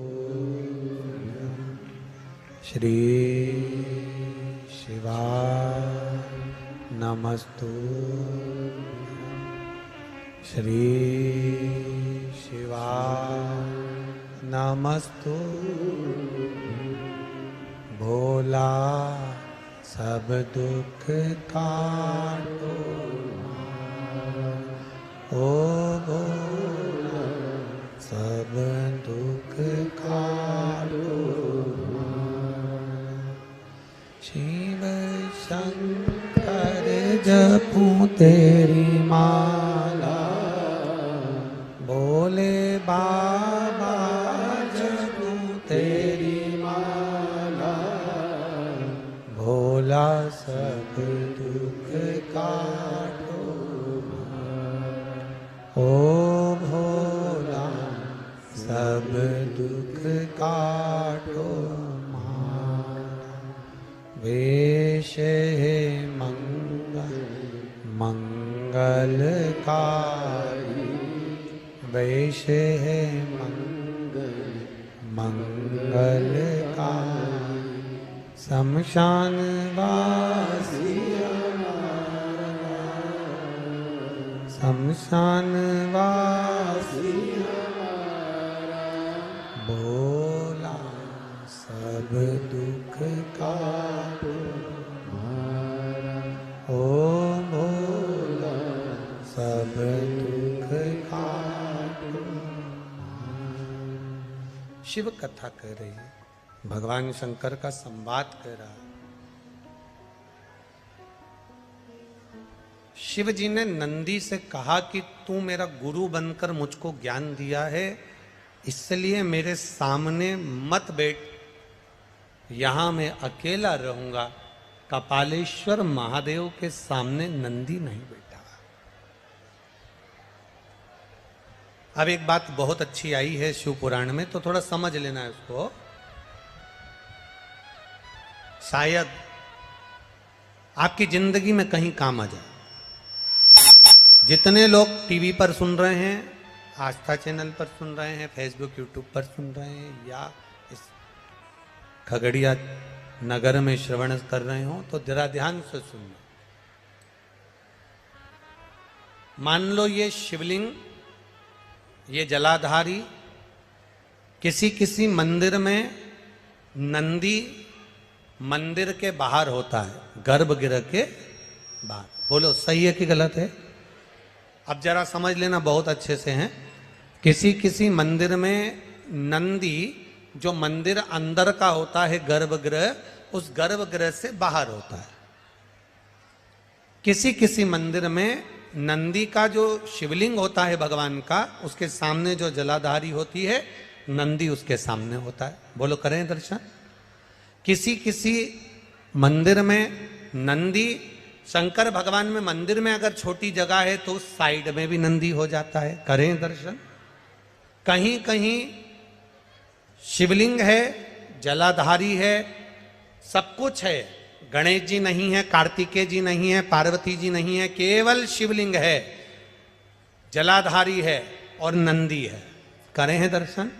श्री शिवाय नमस्तुभ्यं, श्री शिवाय नमस्तु भोला सब दुख काटो ओ भोला सब दुख काटो शिव शंकर जपूं तेरी माला भोले बाबा जपूं तेरी माला भोला सब दुख काटो ओ भोला सब दुख काटो वेश है मंगलकारी वेश है मंगलकारी शमशान वासी शमशान वासी भोला सब दुख काटो ओ भोला सब दुख काटो शिव कथा कर रही है भगवान शंकर का संवाद कर रहा है शिव जी ने नंदी से कहा कि तू मेरा गुरु बनकर मुझको ज्ञान दिया है इसलिए मेरे सामने मत बैठ यहां मैं अकेला रहूंगा कपालेश्वर महादेव के सामने नंदी नहीं बैठा। अब एक बात बहुत अच्छी आई है शिव पुराण में तो थोड़ा समझ लेना है उसको शायद आपकी जिंदगी में कहीं काम आ जाए। जितने लोग टीवी पर सुन रहे हैं आस्था चैनल पर सुन रहे हैं फेसबुक यूट्यूब पर सुन रहे हैं या इस खगड़िया नगर में श्रवण कर रहे हो तो जरा ध्यान से सुनना। मान लो ये शिवलिंग ये जलाधारी किसी किसी मंदिर में नंदी मंदिर के बाहर होता है गर्भगृह के बाहर। बोलो सही है कि गलत है? अब जरा समझ लेना बहुत अच्छे से हैं। किसी किसी मंदिर में नंदी जो मंदिर अंदर का होता है गर्भगृह उस गर्भगृह से बाहर होता है। किसी किसी मंदिर में नंदी का जो शिवलिंग होता है भगवान का उसके सामने जो जलाधारी होती है नंदी उसके सामने होता है। बोलो करें दर्शन। किसी किसी मंदिर में नंदी शंकर भगवान में मंदिर में अगर छोटी जगह है तो उस साइड में भी नंदी हो जाता है। करें दर्शन। कहीं कहीं शिवलिंग है जलाधारी है सब कुछ है गणेश जी नहीं है कार्तिकेय जी नहीं है पार्वती जी नहीं है केवल शिवलिंग है जलाधारी है और नंदी है। करें हैं दर्शन।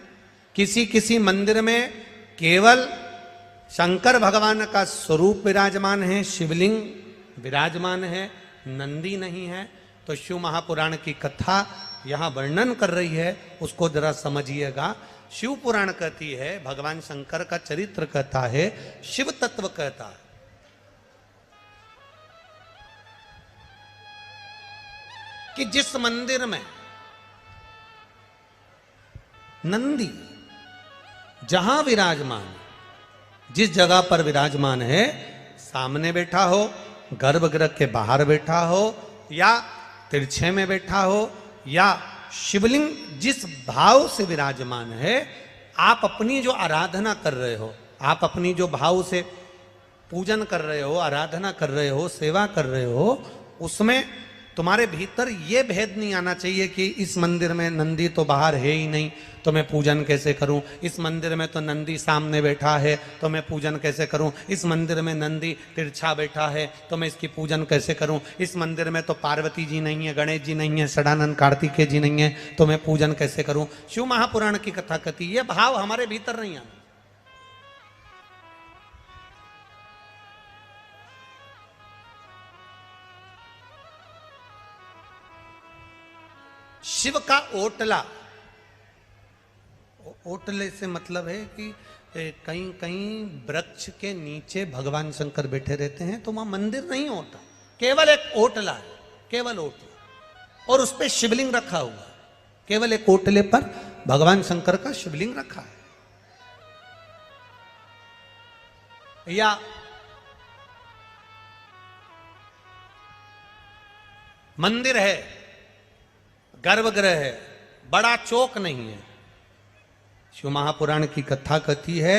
किसी किसी मंदिर में केवल शंकर भगवान का स्वरूप विराजमान है शिवलिंग विराजमान है नंदी नहीं है। तो शिव महापुराण की कथा यहां वर्णन कर रही है उसको जरा समझिएगा। शिव पुराण कहती है भगवान शंकर का चरित्र कहता है शिव तत्व कहता है कि जिस मंदिर में नंदी जहां विराजमान जिस जगह पर विराजमान है सामने बैठा हो गर्भगृह के बाहर बैठा हो या तिरछे में बैठा हो या शिवलिंग जिस भाव से विराजमान है आप अपनी जो आराधना कर रहे हो आप अपनी जो भाव से पूजन कर रहे हो आराधना कर रहे हो सेवा कर रहे हो उसमें तुम्हारे भीतर ये भेद नहीं आना चाहिए कि इस मंदिर में नंदी तो बाहर है ही नहीं तो मैं पूजन कैसे करूं। इस मंदिर में तो नंदी सामने बैठा है तो मैं पूजन कैसे करूं। इस मंदिर में नंदी तिरछा बैठा है तो मैं इसकी पूजन कैसे करूं। इस मंदिर में तो पार्वती जी नहीं है गणेश जी नहीं है षडानंद कार्तिकेय जी नहीं है तो मैं पूजन कैसे करूं। शिव महापुराण की कथा कहती है भाव हमारे भीतर नहीं आना। शिव का ओटला, ओटले से मतलब है कि कहीं कहीं वृक्ष के नीचे भगवान शंकर बैठे रहते हैं, तो वहां मंदिर नहीं होता, केवल एक ओटला है, केवल ओटला, और उस पर शिवलिंग रखा हुआ है, केवल एक ओटले पर भगवान शंकर का शिवलिंग रखा है। या मंदिर है, गर्भगृह है, बड़ा चौक नहीं है। शिव महापुराण की कथा कथी है,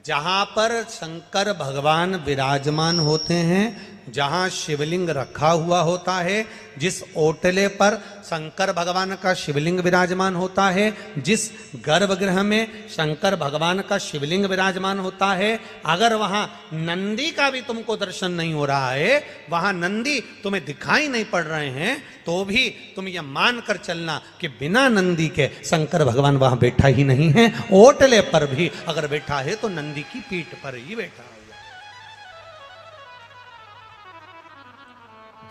जहां पर शंकर भगवान विराजमान होते हैं, जहां शिवलिंग रखा हुआ होता है, जिस ओटले पर शंकर भगवान का शिवलिंग विराजमान होता है, जिस गर्भगृह में शंकर भगवान का शिवलिंग विराजमान होता है, अगर वहां नंदी का भी तुमको दर्शन नहीं हो रहा है, वहां नंदी तुम्हें दिखाई नहीं पड़ रहे हैं, तो भी तुम यह मान कर चलना कि बिना नंदी के शंकर भगवान वहां बैठा ही नहीं है। ओटले पर भी अगर बैठा है तो नंदी की पीठ पर ही बैठा है।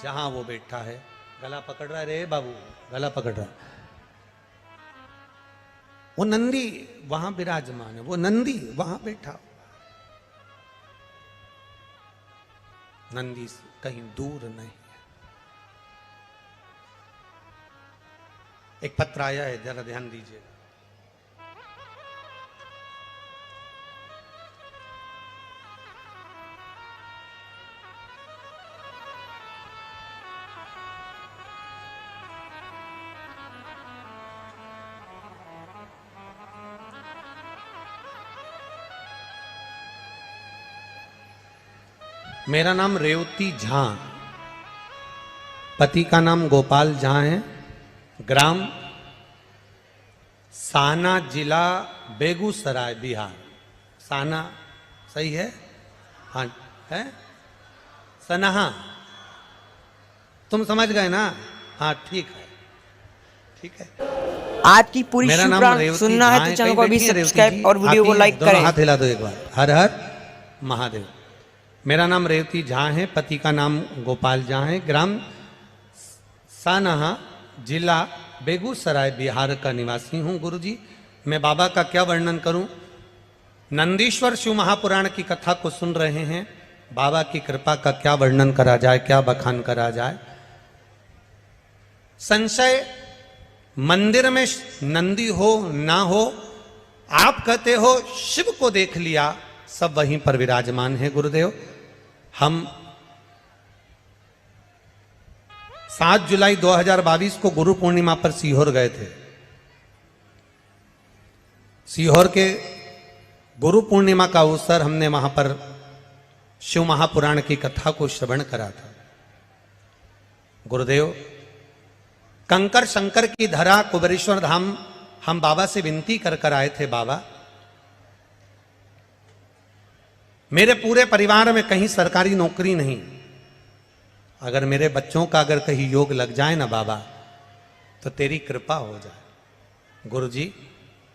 जहां वो बैठा है, गला पकड़ रहा है रे बाबू, गला पकड़ रहा है, वो नंदी वहां विराजमान है, वो नंदी वहां बैठा, नंदी से कहीं दूर नहीं है। एक पत्र आया है, जरा ध्यान दीजिए। मेरा नाम रेवती झा, पति का नाम गोपाल झा है, ग्राम साना, जिला बेगूसराय, बिहार। साना सही है? हाँ है, सनहा, तुम समझ गए ना? हाँ ठीक है, ठीक है। आज की पूरी मेरा शिव नाम पुराण रेवती सुनना है झा तो चैनल को अभी बैठिए रेवती सब्सक्राइब जी, और वीडियो को आप ही लाइक दोनों करें। हाथ हिला दो एक बार। हर हर महादेव। मेरा नाम रेवती झा है, पति का नाम गोपाल झा है, ग्राम सानहा, जिला बेगूसराय, बिहार का निवासी हूँ। गुरुजी, मैं बाबा का क्या वर्णन करूं? नंदीश्वर शिव महापुराण की कथा को सुन रहे हैं, बाबा की कृपा का क्या वर्णन करा जाए, क्या बखान करा जाए। संशय मंदिर में नंदी हो ना हो, आप कहते हो शिव को देख लिया, सब वहीं पर विराजमान है। गुरुदेव, हम 7 जुलाई 2022 को गुरु पूर्णिमा पर सीहोर गए थे। सीहोर के गुरु पूर्णिमा का अवसर हमने वहां पर शिव महापुराण की कथा को श्रवण करा था। गुरुदेव, कंकर शंकर की धरा कुबेरेश्वर धाम हम बाबा से विनती कर कर आए थे, बाबा मेरे पूरे परिवार में कहीं सरकारी नौकरी नहीं, अगर मेरे बच्चों का अगर कहीं योग लग जाए ना बाबा, तो तेरी कृपा हो जाए। गुरुजी,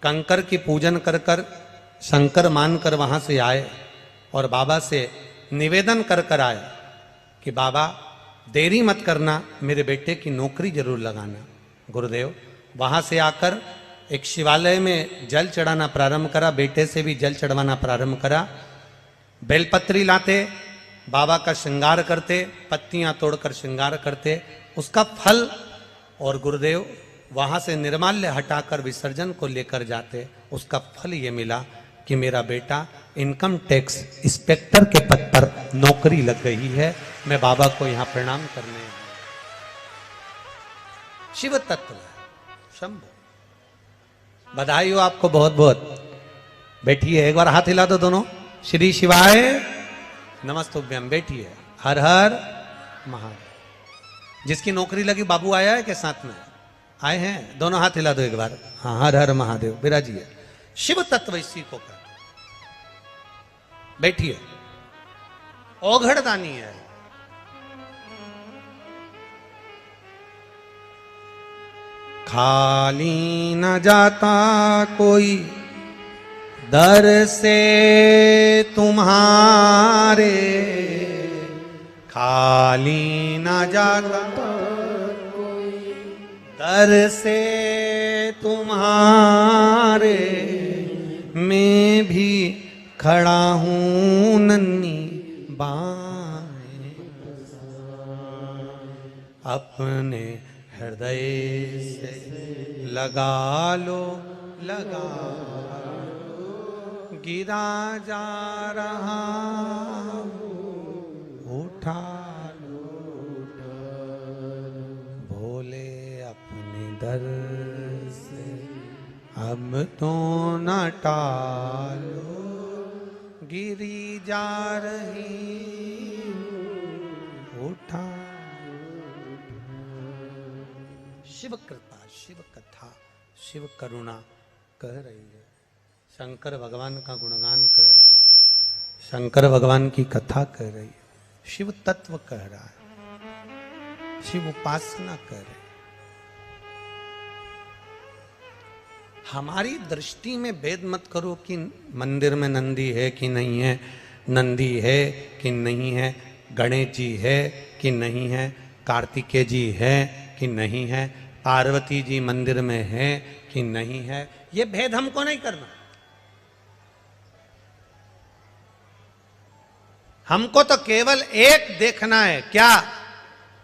कंकर की पूजन कर कर शंकर मानकर वहां से आए और बाबा से निवेदन कर कर आए कि बाबा देरी मत करना, मेरे बेटे की नौकरी जरूर लगाना। गुरुदेव, वहां से आकर एक शिवालय में जल चढ़ाना प्रारंभ करा, बेटे से भी जल चढ़वाना प्रारंभ करा। बेलपत्री लाते, बाबा का श्रृंगार करते, पत्तियां तोड़कर श्रृंगार करते, उसका फल, और गुरुदेव वहां से निर्माल्य हटाकर विसर्जन को लेकर जाते। उसका फल ये मिला कि मेरा बेटा इनकम टैक्स इंस्पेक्टर के पद पर नौकरी लग गई है। मैं बाबा को यहां प्रणाम करने आया। शिव तत्व शंभो, बधाई हो आपको बहुत बहुत। बैठिए, एक बार हाथ हिला दो दोनों। श्री शिवाय नमस्तुभ्यम। बैठिए। हर हर महादेव। जिसकी नौकरी लगी बाबू आया है के साथ में आए हैं? दोनों हाथ हिला दो एक बार। हाँ, हर हर महादेव। विराजिए। शिव तत्व इसी को कहते। बैठिए। औघड़दानी है। खाली न जाता कोई दर से तुम्हारे, खाली न जाता दर से तुम्हारे मैं भी खड़ा हूं नन्ही बाएं, अपने हृदय से लगा लो, लगा लो, गिरा जा रहा उठा लो, भोले अपने दर से अब तो न टालो, गिरी जा रही उठा। शिव कृपा, शिव कथा, शिव करुणा कह रही है। शंकर भगवान का गुणगान कह रहा है, शंकर भगवान की कथा कह रही है, शिव तत्व कह रहा है, शिव उपासना कह रही है। हमारी दृष्टि में भेद मत करो कि मंदिर में नंदी है कि नहीं है, नंदी है कि नहीं है, गणेश जी है कि नहीं है, कार्तिकेय जी है कि नहीं है, पार्वती जी मंदिर में है कि नहीं है, ये भेद हमको नहीं करना। हमको तो केवल एक देखना है, क्या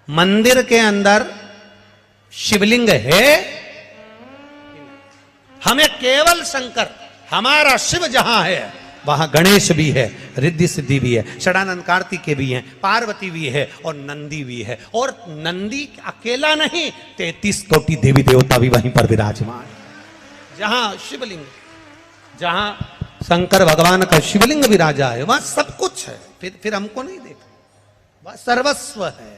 मंदिर के अंदर शिवलिंग है। हमें केवल शंकर, हमारा शिव जहां है वहां गणेश भी है, रिद्धि सिद्धि भी है, षडानंद कार्तिकेय भी है, पार्वती भी है और नंदी भी है। और नंदी अकेला नहीं, 33 कोटि देवी देवता भी वहीं पर विराजमान। जहां शिवलिंग, जहां शंकर भगवान का शिवलिंग विराजा है वहां सब कुछ है। फिर हमको नहीं देखना, वह सर्वस्व है।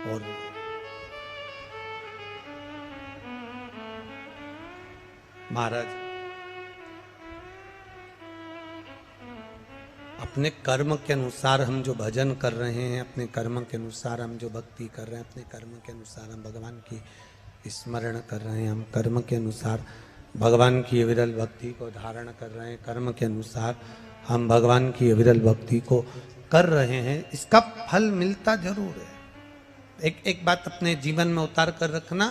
और महाराज अपने कर्म के अनुसार हम जो भजन कर रहे हैं, अपने कर्म के अनुसार हम जो भक्ति कर रहे हैं, अपने कर्म के अनुसार हम भगवान की स्मरण कर रहे हैं, हम कर्म के अनुसार भगवान की अविरल भक्ति को धारण कर रहे हैं, कर्म के अनुसार हम भगवान की अविरल भक्ति को कर रहे हैं, इसका फल मिलता जरूर है। एक बात अपने जीवन में उतार कर रखना,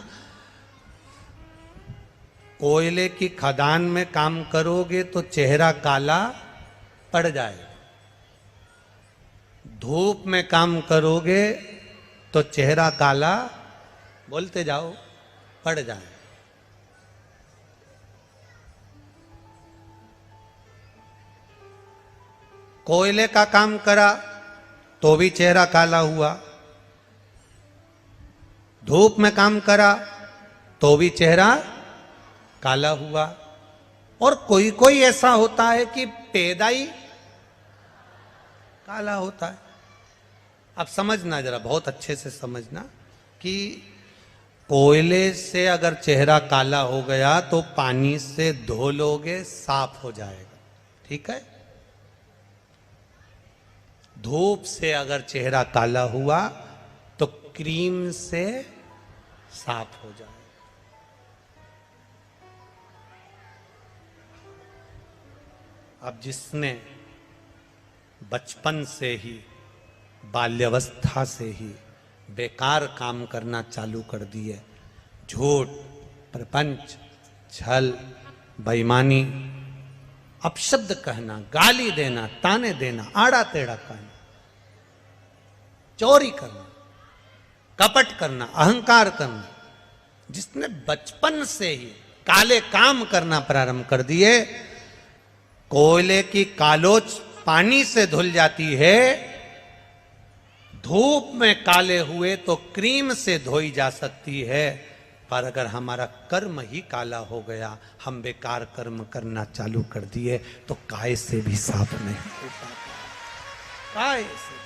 कोयले की खदान में काम करोगे तो चेहरा काला पड़ जाएगा, धूप में काम करोगे तो चेहरा काला, बोलते जाओ, पड़ जाए। कोयले का काम करा तो भी चेहरा काला हुआ, धूप में काम करा तो भी चेहरा काला हुआ। और कोई कोई ऐसा होता है कि पैदा ही काला होता है। अब समझना, जरा बहुत अच्छे से समझना कि कोयले से अगर चेहरा काला हो गया तो पानी से धो लोगे साफ हो जाएगा, ठीक है। धूप से अगर चेहरा काला हुआ तो क्रीम से साफ हो जाए। अब जिसने बचपन से ही, बाल्यावस्था से ही बेकार काम करना चालू कर दिए, झूठ, प्रपंच, छल, बेईमानी, अपशब्द कहना, गाली देना, ताने देना, आड़ा टेढ़ा कहना, चोरी करना, कपट करना, अहंकार करना, जिसने बचपन से ही काले काम करना प्रारंभ कर दिए, कोयले की कालोच पानी से धुल जाती है, धूप में काले हुए तो क्रीम से धोई जा सकती है। पर अगर हमारा कर्म ही काला हो गया, हम बेकार कर्म करना चालू कर दिए, तो काय से भी साफ नहीं हो पाता। काय से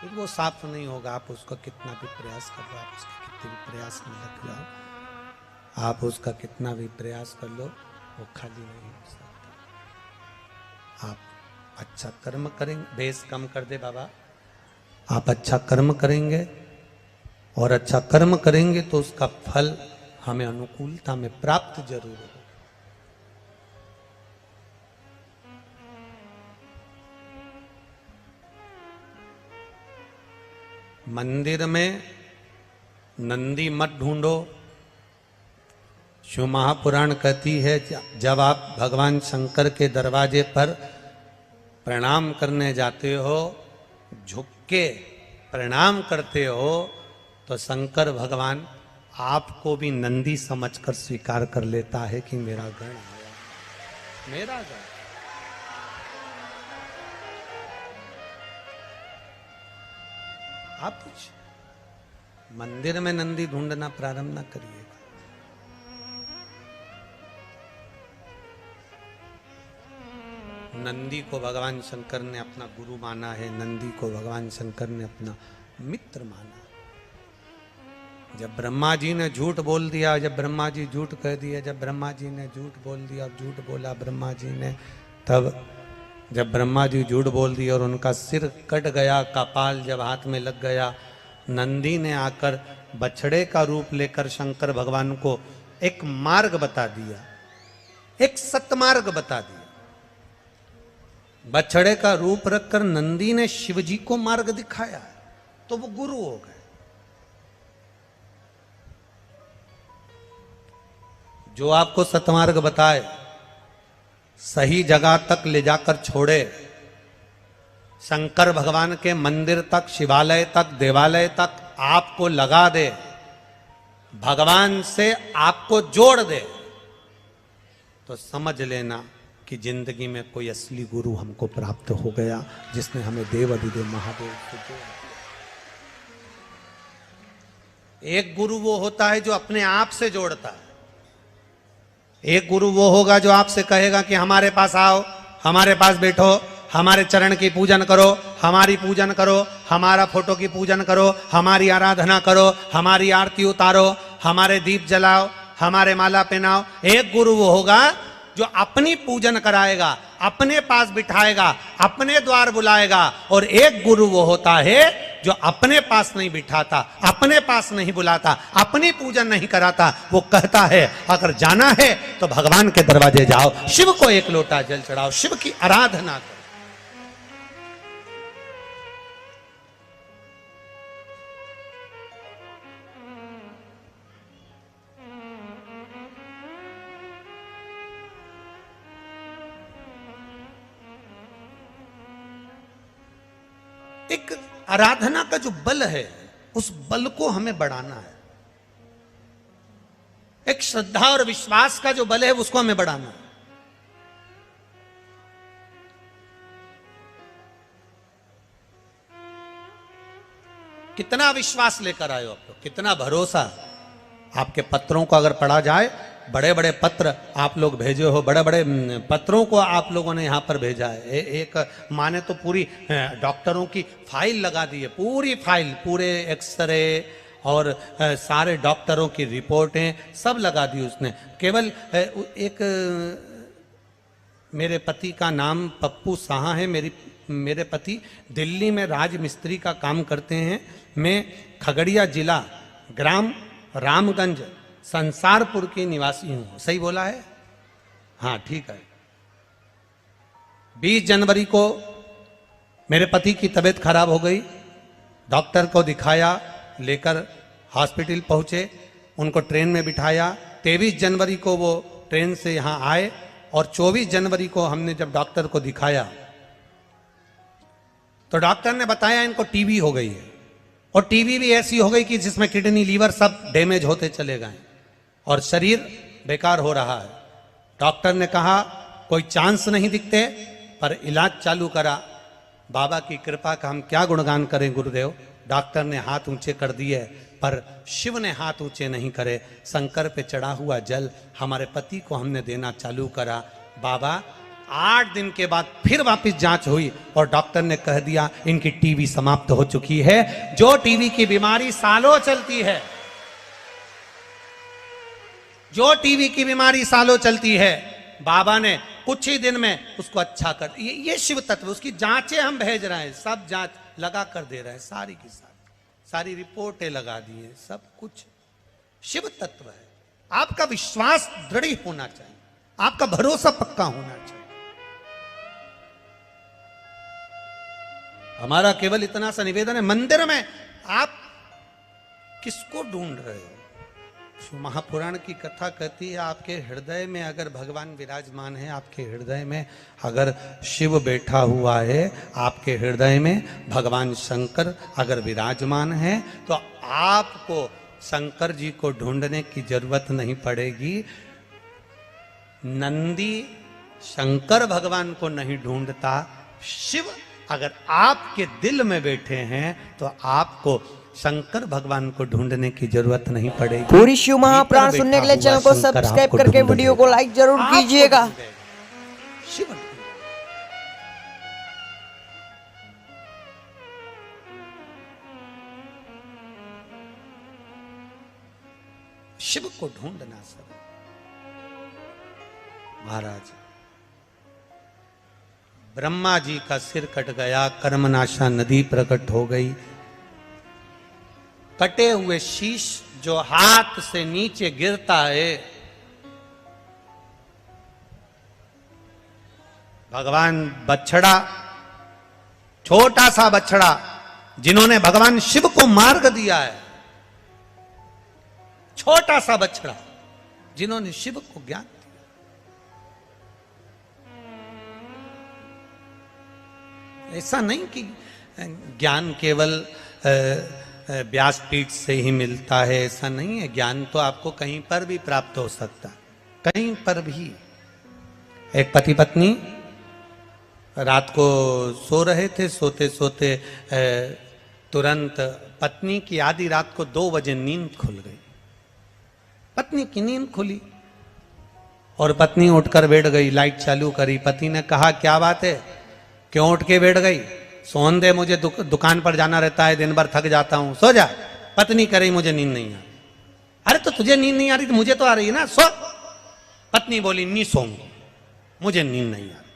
फिर वो साफ नहीं होगा। आप उसका कितना भी प्रयास कर लो, आप उसके कितने भी प्रयास में लग जाओ, आप उसका कितना भी प्रयास कर लो, वो खाली नहीं हो सकता। आप अच्छा कर्म करेंगे, बेस कम कर दे बाबा, आप अच्छा कर्म करेंगे और अच्छा कर्म करेंगे तो उसका फल हमें अनुकूलता में प्राप्त जरूर हो। मंदिर में नंदी मत ढूंढो। शिव महापुराण कहती है जब आप भगवान शंकर के दरवाजे पर प्रणाम करने जाते हो, झुक के प्रणाम करते हो, तो शंकर भगवान आपको भी नंदी समझकर स्वीकार कर लेता है कि मेरा गण आया, मेरा गण। आप कुछ मंदिर में नंदी ढूंढना प्रारंभ न करिएगा। नंदी को भगवान शंकर ने अपना गुरु माना है, नंदी को भगवान शंकर ने अपना मित्र माना। जब ब्रह्मा जी ने झूठ बोल दिया, जब ब्रह्मा जी झूठ कह दिया, जब ब्रह्मा जी ने झूठ बोल दिया और झूठ बोला ब्रह्मा जी ने, तब जब ब्रह्मा जी झूठ बोल दिया और उनका सिर कट गया, कपाल जब हाथ में लग गया, नंदी ने आकर बछड़े का रूप लेकर शंकर भगवान को एक मार्ग बता दिया, एक सतमार्ग बता दिया। बछड़े का रूप रखकर नंदी ने शिव जी को मार्ग दिखाया, तो वो गुरु हो गए। जो आपको सतमार्ग बताए, सही जगह तक ले जाकर छोड़े, शंकर भगवान के मंदिर तक, शिवालय तक, देवालय तक आपको लगा दे, भगवान से आपको जोड़ दे, तो समझ लेना कि जिंदगी में कोई असली गुरु हमको प्राप्त हो गया, जिसने हमें देव अधिदेव महादेव को जोड़ दिया। एक गुरु वो होता है जो अपने आप से जोड़ता है। एक गुरु वो होगा जो आपसे कहेगा कि हमारे पास आओ, हमारे पास बैठो, हमारे चरण की पूजन करो, हमारी पूजन करो, हमारा फोटो की पूजन करो, हमारी आराधना करो, हमारी आरती उतारो, हमारे दीप जलाओ, हमारे माला पहनाओ। एक गुरु वो होगा जो अपनी पूजन कराएगा, अपने पास बिठाएगा, अपने द्वार बुलाएगा। और एक गुरु वो होता है जो अपने पास नहीं बिठाता, अपने पास नहीं बुलाता, अपनी पूजन नहीं कराता। वो कहता है अगर जाना है तो भगवान के दरवाजे जाओ, शिव को एक लोटा जल चढ़ाओ, शिव की आराधना करो। एक आराधना का जो बल है, उस बल को हमें बढ़ाना है। एक श्रद्धा और विश्वास का जो बल है, उसको हमें बढ़ाना है। कितना विश्वास लेकर आए हो आप लोग, कितना भरोसा। आपके पत्रों को अगर पढ़ा जाए, बड़े बड़े पत्र आप लोग भेजे हो, बड़े बड़े पत्रों को आप लोगों ने यहाँ पर भेजा है। एक माने तो पूरी डॉक्टरों की फाइल लगा दी है, पूरी फाइल, पूरे एक्सरे और सारे डॉक्टरों की रिपोर्टें सब लगा दी उसने। केवल एक मेरे पति का नाम पप्पू साहा है। मेरे पति दिल्ली में राजमिस्त्री का काम करते हैं। मैं खगड़िया जिला, ग्राम रामगंज, संसारपुर की निवासी हूं। सही बोला है? हाँ ठीक है। 20 जनवरी को मेरे पति की तबीयत खराब हो गई, डॉक्टर को दिखाया, लेकर हॉस्पिटल पहुंचे, उनको ट्रेन में बिठाया। 23 जनवरी को वो ट्रेन से यहाँ आए और 24 जनवरी को हमने जब डॉक्टर को दिखाया तो डॉक्टर ने बताया इनको टीबी हो गई है, और टीबी भी ऐसी हो गई कि जिसमें किडनी, लीवर सब डैमेज होते चले गए और शरीर बेकार हो रहा है। डॉक्टर ने कहा कोई चांस नहीं दिखते, पर इलाज चालू करा। बाबा की कृपा का हम क्या गुणगान करें गुरुदेव। डॉक्टर ने हाथ ऊंचे कर दिए, पर शिव ने हाथ ऊंचे नहीं करे। शंकर पे चढ़ा हुआ जल हमारे पति को हमने देना चालू करा। बाबा 8 दिन के बाद फिर वापस जांच हुई और डॉक्टर ने कह दिया इनकी टीबी समाप्त हो चुकी है। जो टीबी की बीमारी सालों चलती है, जो टीबी की बीमारी सालों चलती है, बाबा ने कुछ ही दिन में उसको अच्छा कर। ये शिव तत्व, उसकी जांचें हम भेज रहे हैं, सब जांच लगा कर दे रहे हैं, सारी की सारी रिपोर्टें लगा दी हैं, सब कुछ शिव तत्व है। आपका विश्वास दृढ़ होना चाहिए, आपका भरोसा पक्का होना चाहिए। हमारा केवल इतना सा निवेदन है, मंदिर में आप किसको ढूंढ रहे हो? महापुराण की कथा कहती है, आपके हृदय में अगर भगवान विराजमान है, आपके हृदय में अगर शिव बैठा हुआ है, आपके हृदय में भगवान शंकर अगर विराजमान है, तो आपको शंकर जी को ढूंढने की जरूरत नहीं पड़ेगी। नंदी शंकर भगवान को नहीं ढूंढता, शिव अगर आपके दिल में बैठे हैं तो आपको शंकर भगवान को ढूंढने की जरूरत नहीं पड़ेगी। पूरी शिव महापुराण सुनने के लिए चैनल को सब्सक्राइब करके वीडियो को लाइक जरूर कीजिएगा। शिव शिव को ढूंढना सब। महाराज ब्रह्मा जी का सिर कट गया, कर्मनाशा नदी प्रकट हो गई। कटे हुए शीश जो हाथ से नीचे गिरता है, भगवान बछड़ा, छोटा सा बछड़ा जिन्होंने भगवान शिव को मार्ग दिया है, छोटा सा बछड़ा जिन्होंने शिव को ज्ञान दिया। ऐसा नहीं कि ज्ञान केवल व्यासपीठ से ही मिलता है, ऐसा नहीं है। ज्ञान तो आपको कहीं पर भी प्राप्त हो सकता है, कहीं पर भी। एक पति पत्नी रात को सो रहे थे, सोते सोते तुरंत पत्नी की आधी रात को 2 बजे नींद खुल गई। पत्नी की नींद खुली और पत्नी उठकर बैठ गई, लाइट चालू करी। पति ने कहा क्या बात है, क्यों उठ के बैठ गई? सोन दे, मुझे दुकान पर जाना रहता है, दिन भर थक जाता हूं, सो जा। पत्नी कह रही मुझे नींद नहीं आ रही। अरे तो तुझे नींद नहीं आ रही तो मुझे तो आ रही है ना, सो। पत्नी बोली नहीं सोऊंगी, मुझे नींद नहीं आ रही।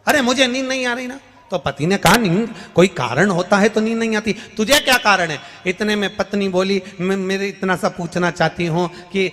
अरे मुझे नींद नहीं आ रही ना, तो पति ने कहा नींद कोई कारण होता है तो नींद नहीं आती, तुझे क्या कारण है? इतने में पत्नी बोली मैं मेरे इतना सा पूछना चाहती हूं कि